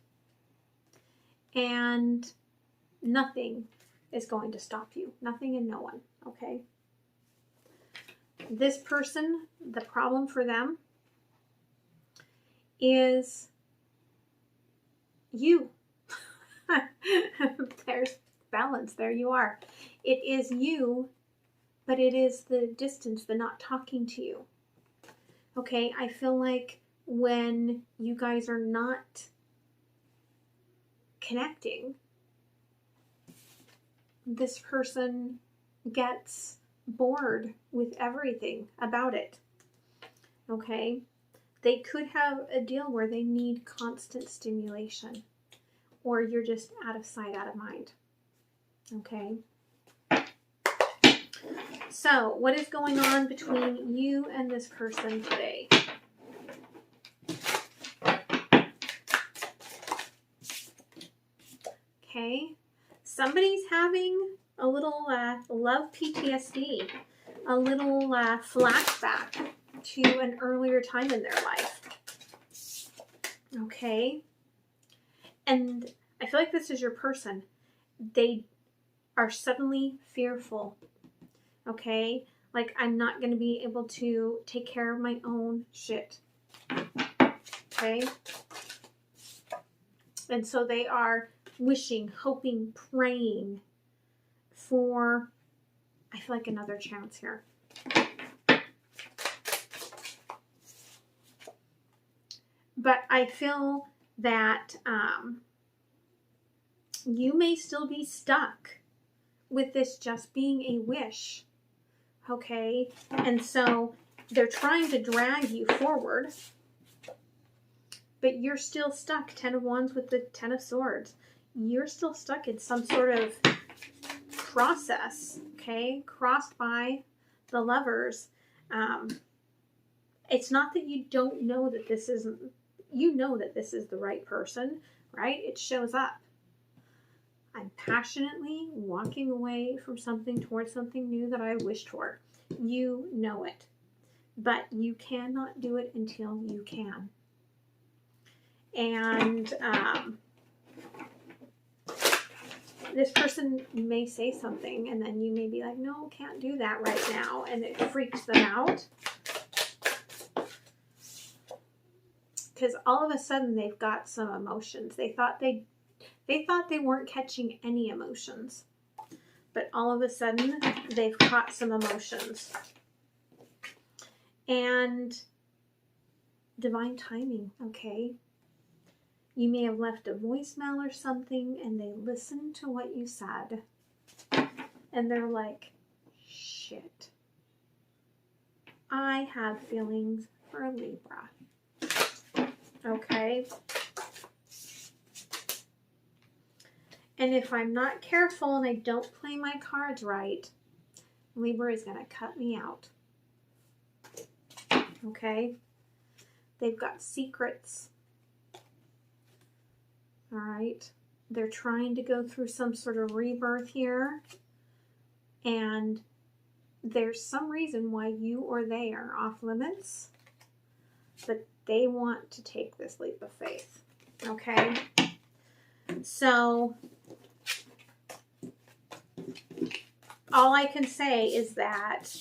and nothing is going to stop you. Nothing and no one. Okay? This person, the problem for them is you. There's balance. There you are. It is you, but it is the distance, the not talking to you. Okay, I feel like when you guys are not connecting, this person gets bored with everything about it. Okay, they could have a deal where they need constant stimulation, or you're just out of sight, out of mind. Okay. So, what is going on between you and this person today? Okay. Somebody's having a little love PTSD, a little flashback to an earlier time in their life. Okay. And I feel like this is your person. They are suddenly fearful. Okay? Like, I'm not going to be able to take care of my own shit. Okay? And so they are wishing, hoping, praying for I feel like another chance here. But I feel that you may still be stuck with this just being a wish. Okay? And so they're trying to drag you forward, but you're still stuck. 10 of Wands with the 10 of Swords. You're still stuck in some sort of process, okay? Crossed by the Lovers. It's not that you don't know that this isn't, you know that this is the right person, right? It shows up. I'm passionately walking away from something towards something new that I wished for. You know it. But you cannot do it until you can. And this person may say something, and then you may be like, no, can't do that right now. And it freaks them out. Because all of a sudden they've got some emotions. They thought they weren't catching any emotions. But all of a sudden they've caught some emotions. And divine timing, okay? You may have left a voicemail or something and they listened to what you said. And they're like, shit. I have feelings for a Libra. Okay? And if I'm not careful and I don't play my cards right, Libra is going to cut me out. Okay? They've got secrets. All right? They're trying to go through some sort of rebirth here. And there's some reason why you or they are off limits. But they want to take this leap of faith. Okay? So all I can say is that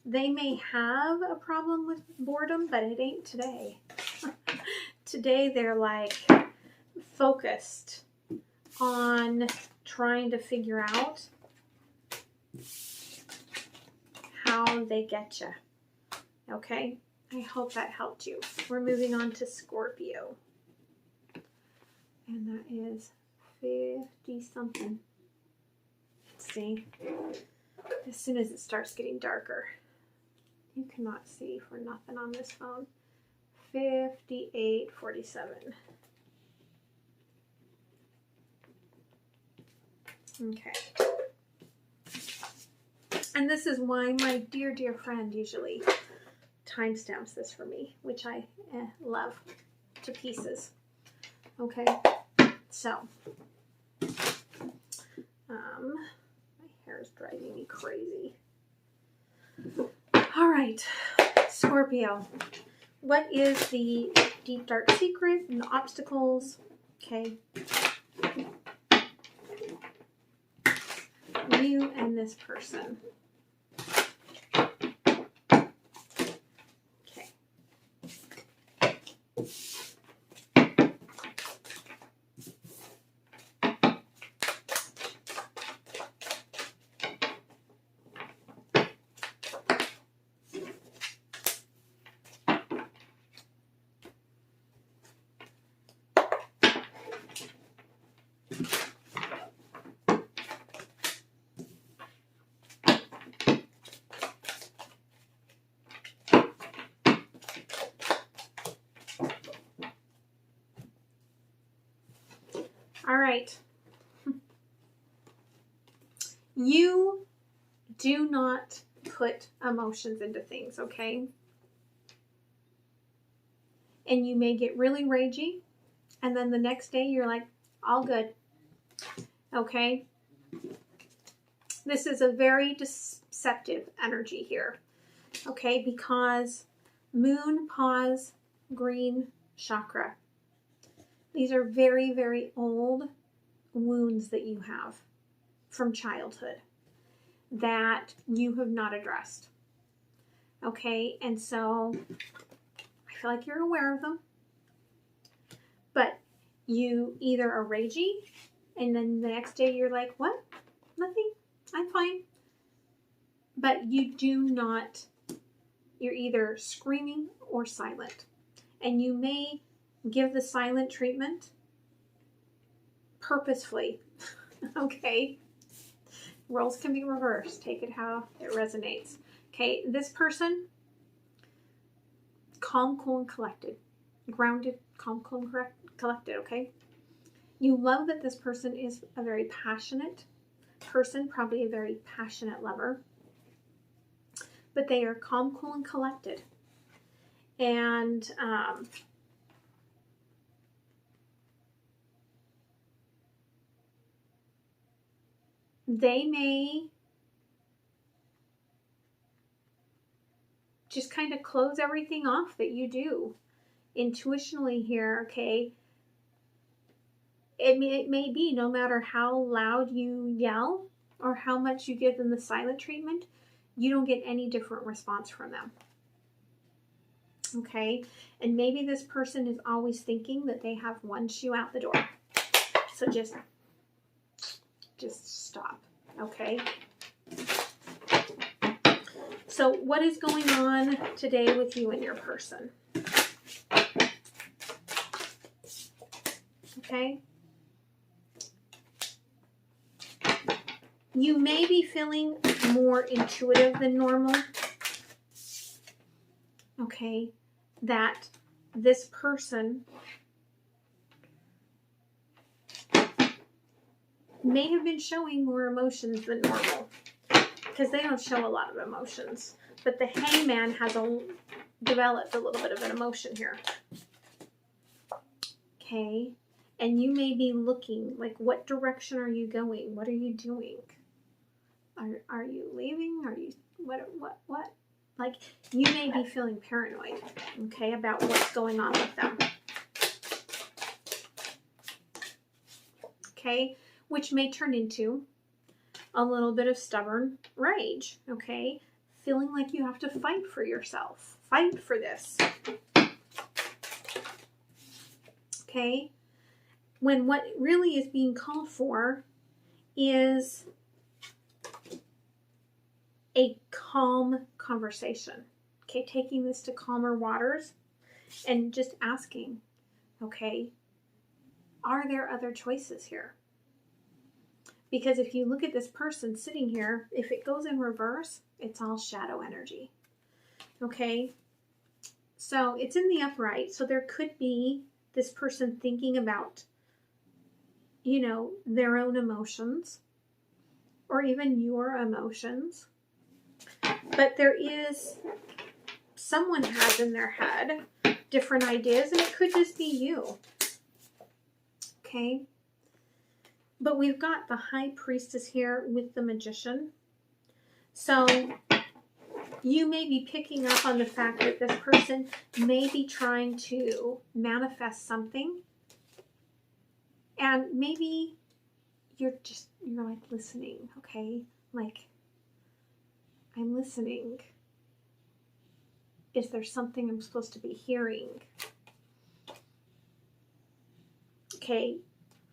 they may have a problem with boredom, but it ain't today. Today they're like focused on trying to figure out how they get you. Okay? I hope that helped you. We're moving on to Scorpio. And that is 50 something. Let's see. As soon as it starts getting darker. You cannot see for nothing on this phone. 58:47. Okay. And this is why my dear, dear friend usually timestamps this for me, which I love to pieces. Okay. So, my hair is driving me crazy. All right, Scorpio. What is the deep, dark secret and the obstacles? Okay. You and this person. Okay. All right. You do not put emotions into things, okay? And you may get really ragey, and then the next day you're like, all good. Okay? This is a very deceptive energy here. Okay? Because moon, pause, green chakra. These are very, very old wounds that you have from childhood that you have not addressed. Okay? And so I feel like you're aware of them. But you either are ragey and then the next day you're like, what? nothing. I'm fine. But you do not, you're either screaming or silent. And you may give the silent treatment purposefully. Okay? Roles can be reversed. Take it how it resonates. Okay, this person, calm, cool, and collected. Grounded, calm, cool, and collected, okay? You love that this person is a very passionate person, probably a very passionate lover. But they are calm, cool, and collected. And they may just kind of close everything off that you do intuitionally here, okay? It may be no matter how loud you yell or how much you give them the silent treatment, you don't get any different response from them. Okay? And maybe this person is always thinking that they have one shoe out the door. So just stop. Okay? So what is going on today with you and your person? Okay? You may be feeling more intuitive than normal. Okay? That this person may have been showing more emotions than normal. Because they don't show a lot of emotions. But the Hangman has developed a little bit of an emotion here. Okay? And you may be looking, like, what direction are you going? What are you doing? Are you leaving? Are you, what? Like, you may be feeling paranoid, okay, about what's going on with them. Okay? Which may turn into a little bit of stubborn rage, okay? Feeling like you have to fight for yourself. Fight for this. Okay? When what really is being called for is a calm conversation. Okay, taking this to calmer waters and just asking, okay, are there other choices here? Because if you look at this person sitting here, if it goes in reverse, it's all shadow energy. Okay? So it's in the upright, so there could be this person thinking about, you know, their own emotions or even your emotions. But there is, someone has in their head different ideas, and it could just be you. Okay? But we've got the High Priestess here with the Magician. So you may be picking up on the fact that this person may be trying to manifest something. And maybe you're like listening, okay? Like, I'm listening. Is there something I'm supposed to be hearing? Okay,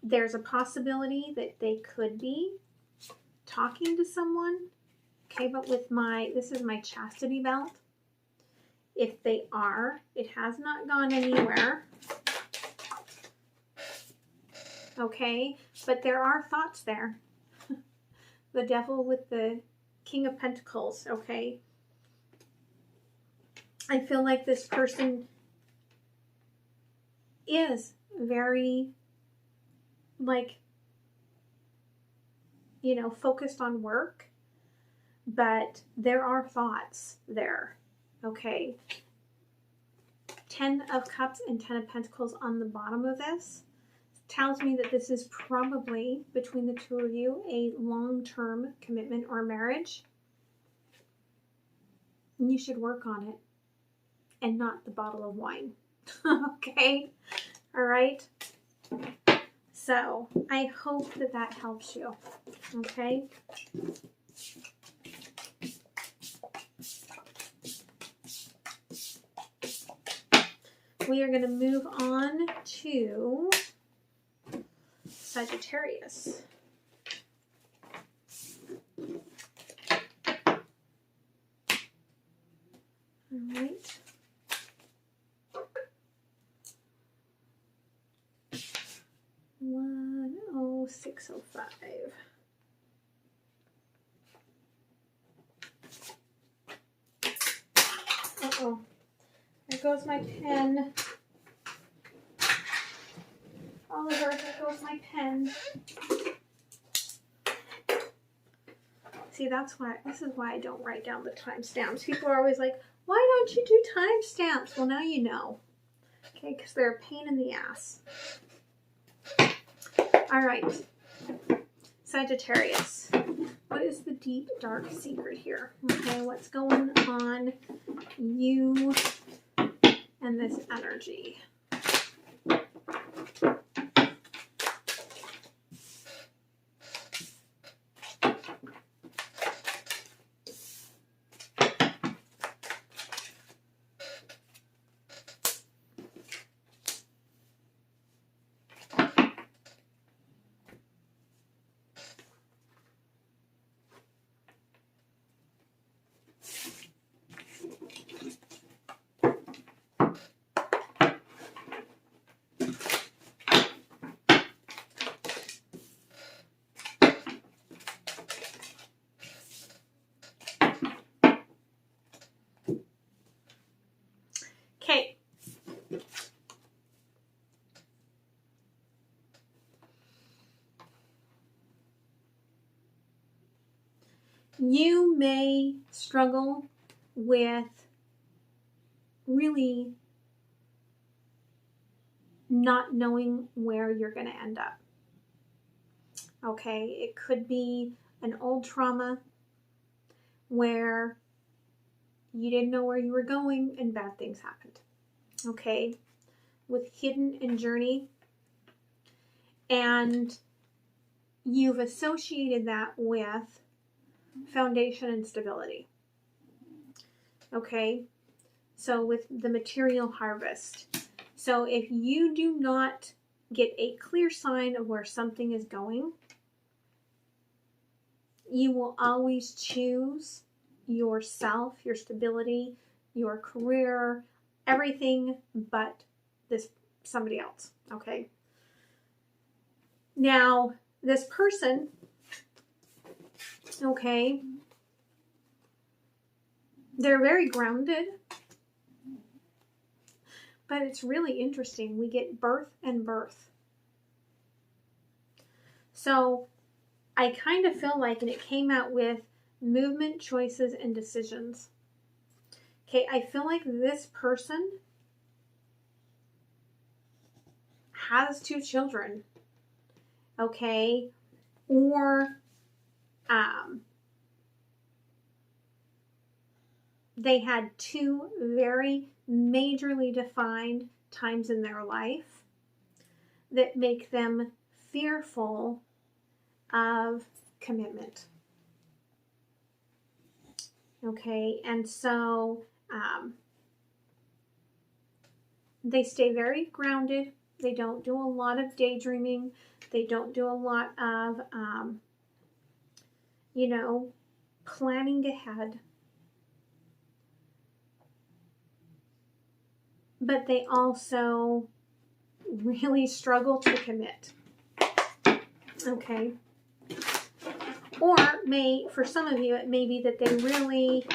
there's a possibility that they could be talking to someone. Okay, but with this is my chastity belt. If they are, it has not gone anywhere. Okay, but there are thoughts there. The Devil with the King of Pentacles, okay? I feel like this person is very, like, you know, focused on work, but there are thoughts there, okay? 10 of Cups and 10 of Pentacles on the bottom of this tells me that this is probably, between the two of you, a long-term commitment or marriage. And you should work on it and not the bottle of wine. Okay? All right? So, I hope that that helps you. Okay? We are going to move on to Sagittarius. All right. Oh, 605. Uh-oh. There goes my pen. Oliver, there goes my pen. See, this is why I don't write down the timestamps. People are always like, why don't you do timestamps? Well, now you know. Okay, because they're a pain in the ass. All right. Sagittarius. What is the deep, dark secret here? Okay, what's going on you and this energy? Okay. You may struggle with really not knowing where you're going to end up. Okay, it could be an old trauma where you didn't know where you were going and bad things happened. Okay, with hidden and journey, and you've associated that with foundation and stability. Okay, so with the material harvest. So if you do not get a clear sign of where something is going, you will always choose yourself, your stability, your career, everything but this somebody else. Okay. Now, this person, okay, they're very grounded, but it's really interesting. We get birth and birth. So I kind of feel like, and it came out with movement, choices, and decisions. Okay, I feel like this person has 2 children. Okay, or they had 2 very majorly defined times in their life that make them fearful of commitment. Okay, and so they stay very grounded. They don't do a lot of daydreaming. They don't do a lot of, planning ahead. But they also really struggle to commit. Okay. Or for some of you, it may be that they really,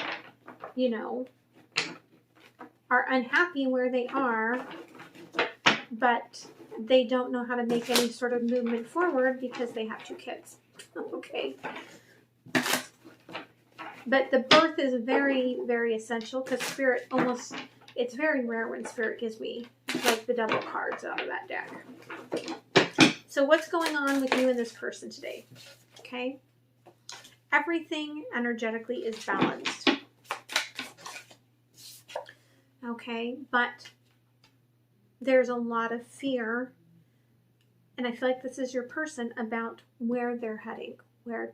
are unhappy where they are, but they don't know how to make any sort of movement forward because they have 2 kids. Okay. But the birth is very, very essential because Spirit it's very rare when Spirit gives me like the double cards out of that deck. So what's going on with you and this person today? Okay. Everything energetically is balanced. Okay, but there's a lot of fear, and I feel like this is your person, about where they're heading, where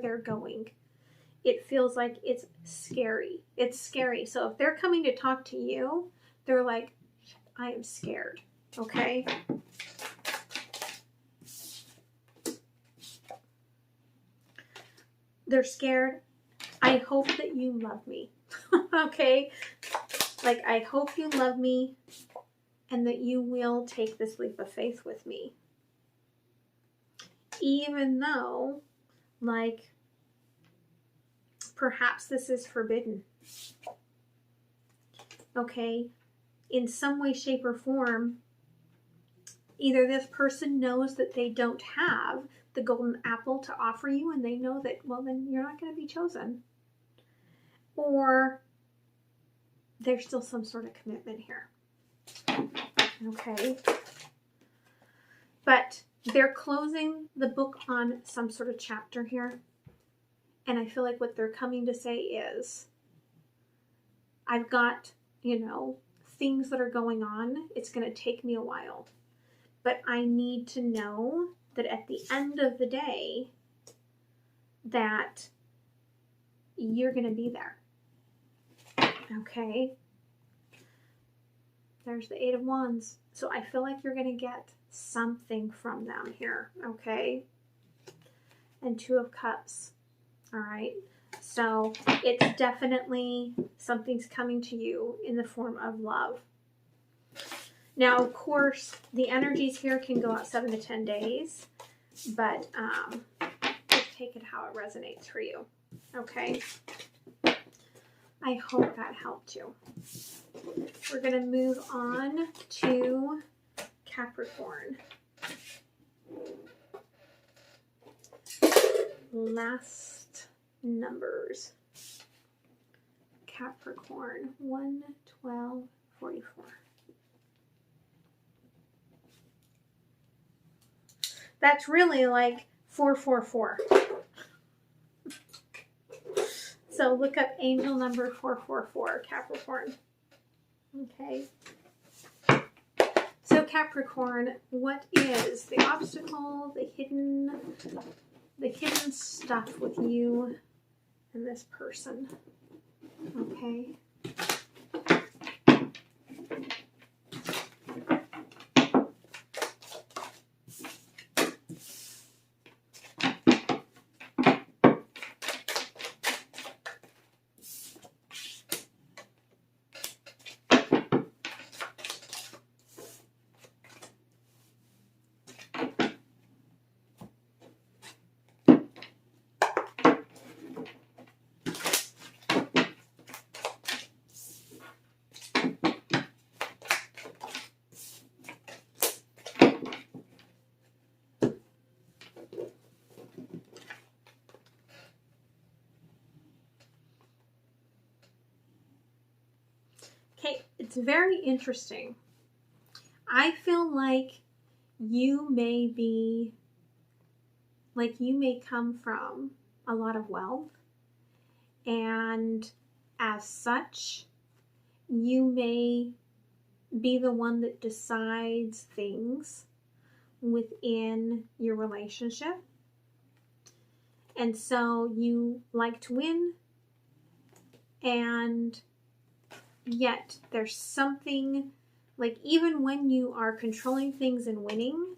they're going. It feels like it's scary. It's scary. So if they're coming to talk to you, they're like, I am scared. Okay? They're scared I hope that you love me. Okay? Like, I hope you love me and that you will take this leap of faith with me. Even though, like, perhaps this is forbidden. Okay? In some way, shape, or form, either this person knows that they don't have the golden apple to offer you and they know that, well, then you're not going to be chosen. Or there's still some sort of commitment here. Okay. But they're closing the book on some sort of chapter here. And I feel like what they're coming to say is, I've got, you know, things that are going on. It's going to take me a while. But I need to know that at the end of the day, that you're going to be there. Okay? There's the Eight of Wands. So I feel like you're going to get something from them here. Okay? And Two of Cups. All right? So it's definitely something's coming to you in the form of love. Now, of course, the energies here can go out 7 to 10 days, but just take it how it resonates for you. Okay? I hope that helped you. We're going to move on to Capricorn. Last numbers. Capricorn, 1, 12, 44. That's really like 444. So look up angel number 444, Capricorn. Okay. So Capricorn, what is the obstacle, the hidden stuff with you and this person? Okay. Okay, it's very interesting. I feel like you may come from a lot of wealth, and as such, you may be the one that decides things within your relationship. And so you like to win, and yet there's something, like, even when you are controlling things and winning,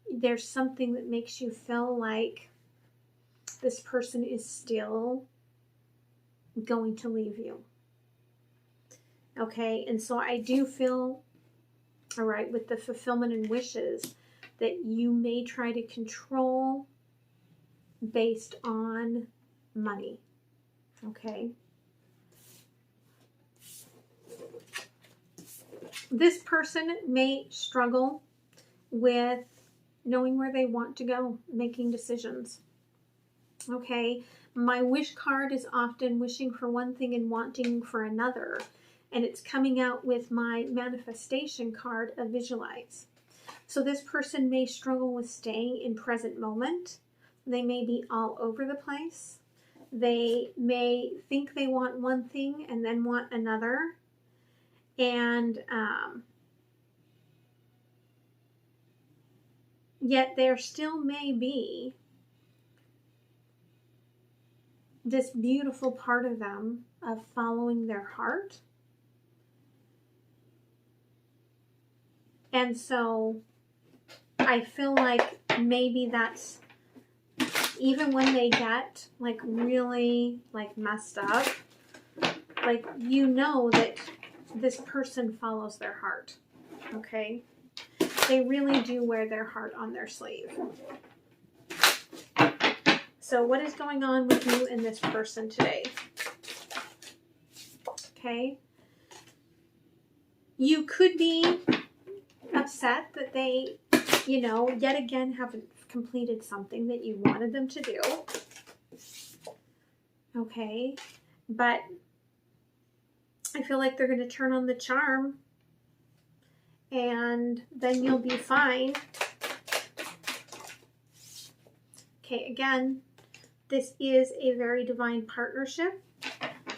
there's something that makes you feel like this person is still going to leave you. Okay, and so I do feel, all right, with the fulfillment and wishes, that you may try to control based on money. Okay. This person may struggle with knowing where they want to go, making decisions. Okay, my wish card is often wishing for one thing and wanting for another, and it's coming out with my manifestation card of visualize. So this person may struggle with staying in present moment. They may be all over the place. They may think they want one thing and then want another. And yet there still may be this beautiful part of them of following their heart. And so I feel like maybe that's even when they get like really like messed up, like you know that this person follows their heart, okay? They really do wear their heart on their sleeve. So what is going on with you and this person today? Okay. You could be upset that they, you know, yet again haven't completed something that you wanted them to do. Okay. But I feel like they're going to turn on the charm and then you'll be fine. Okay, again, this is a very divine partnership.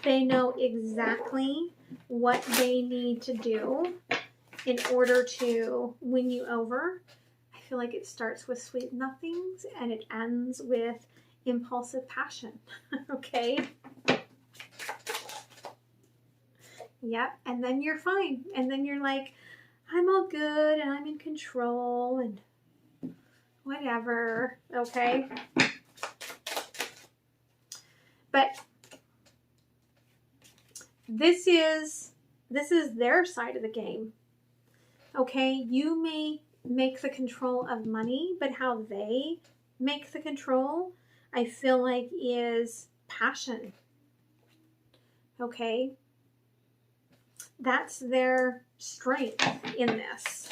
They know exactly what they need to do in order to win you over. I feel like it starts with sweet nothings and it ends with impulsive passion. Okay? Yep, and then you're fine. And then you're like, I'm all good and I'm in control and whatever. Okay? But this is their side of the game. Okay, you may make the control of money, but how they make the control, I feel like, is passion. Okay, that's their strength in this.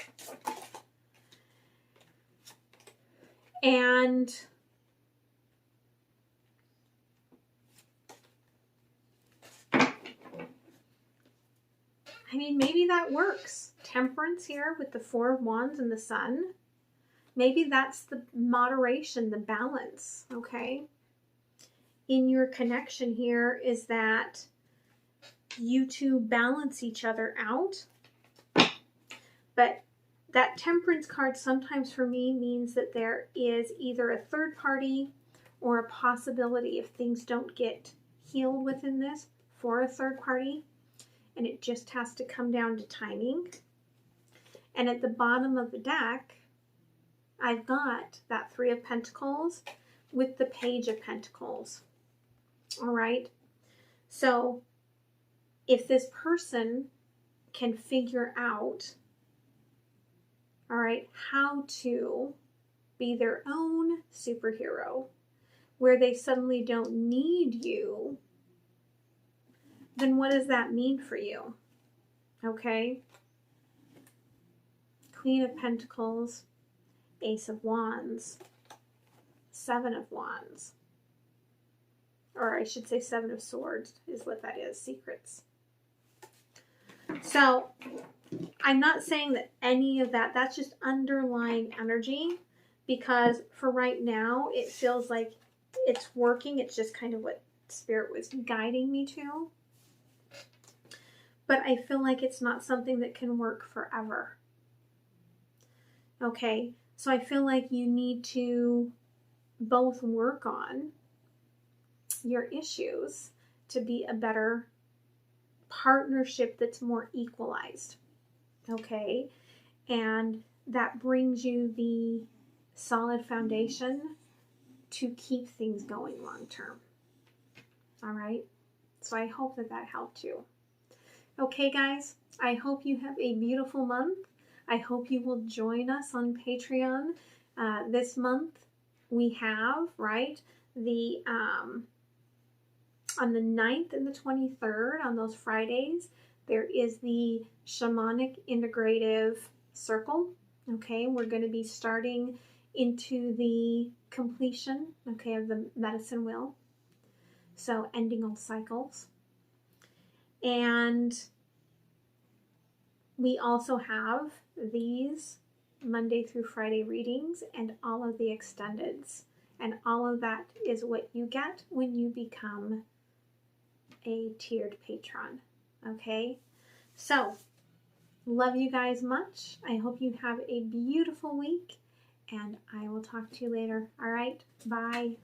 And I mean, maybe that works. Temperance here with the Four of Wands and the Sun. Maybe that's the moderation, the balance, okay? In your connection here is that you two balance each other out. But that Temperance card sometimes for me means that there is either a third party or a possibility if things don't get healed within this for a third party. And it just has to come down to timing. And at the bottom of the deck, I've got that Three of Pentacles with the Page of Pentacles. All right. So if this person can figure out, all right, how to be their own superhero, where they suddenly don't need you, then what does that mean for you? Okay? Queen of Pentacles, Ace of Wands, Seven of Wands. Or I should say Seven of Swords is what that is, Secrets. So, I'm not saying that any of that, that's just underlying energy, because for right now, it feels like it's working. It's just kind of what Spirit was guiding me to. But I feel like it's not something that can work forever. Okay, so I feel like you need to both work on your issues to be a better partnership that's more equalized. Okay, and that brings you the solid foundation to keep things going long term. All right, so I hope that that helped you. Okay, guys, I hope you have a beautiful month. I hope you will join us on Patreon. This month we have, right, the on the 9th and the 23rd, on those Fridays, there is the Shamanic Integrative Circle. Okay, we're going to be starting into the completion, okay, of the medicine wheel. So ending all cycles. And we also have these Monday through Friday readings and all of the extendeds. And all of that is what you get when you become a tiered patron. Okay? So, love you guys much. I hope you have a beautiful week. And I will talk to you later. All right? Bye.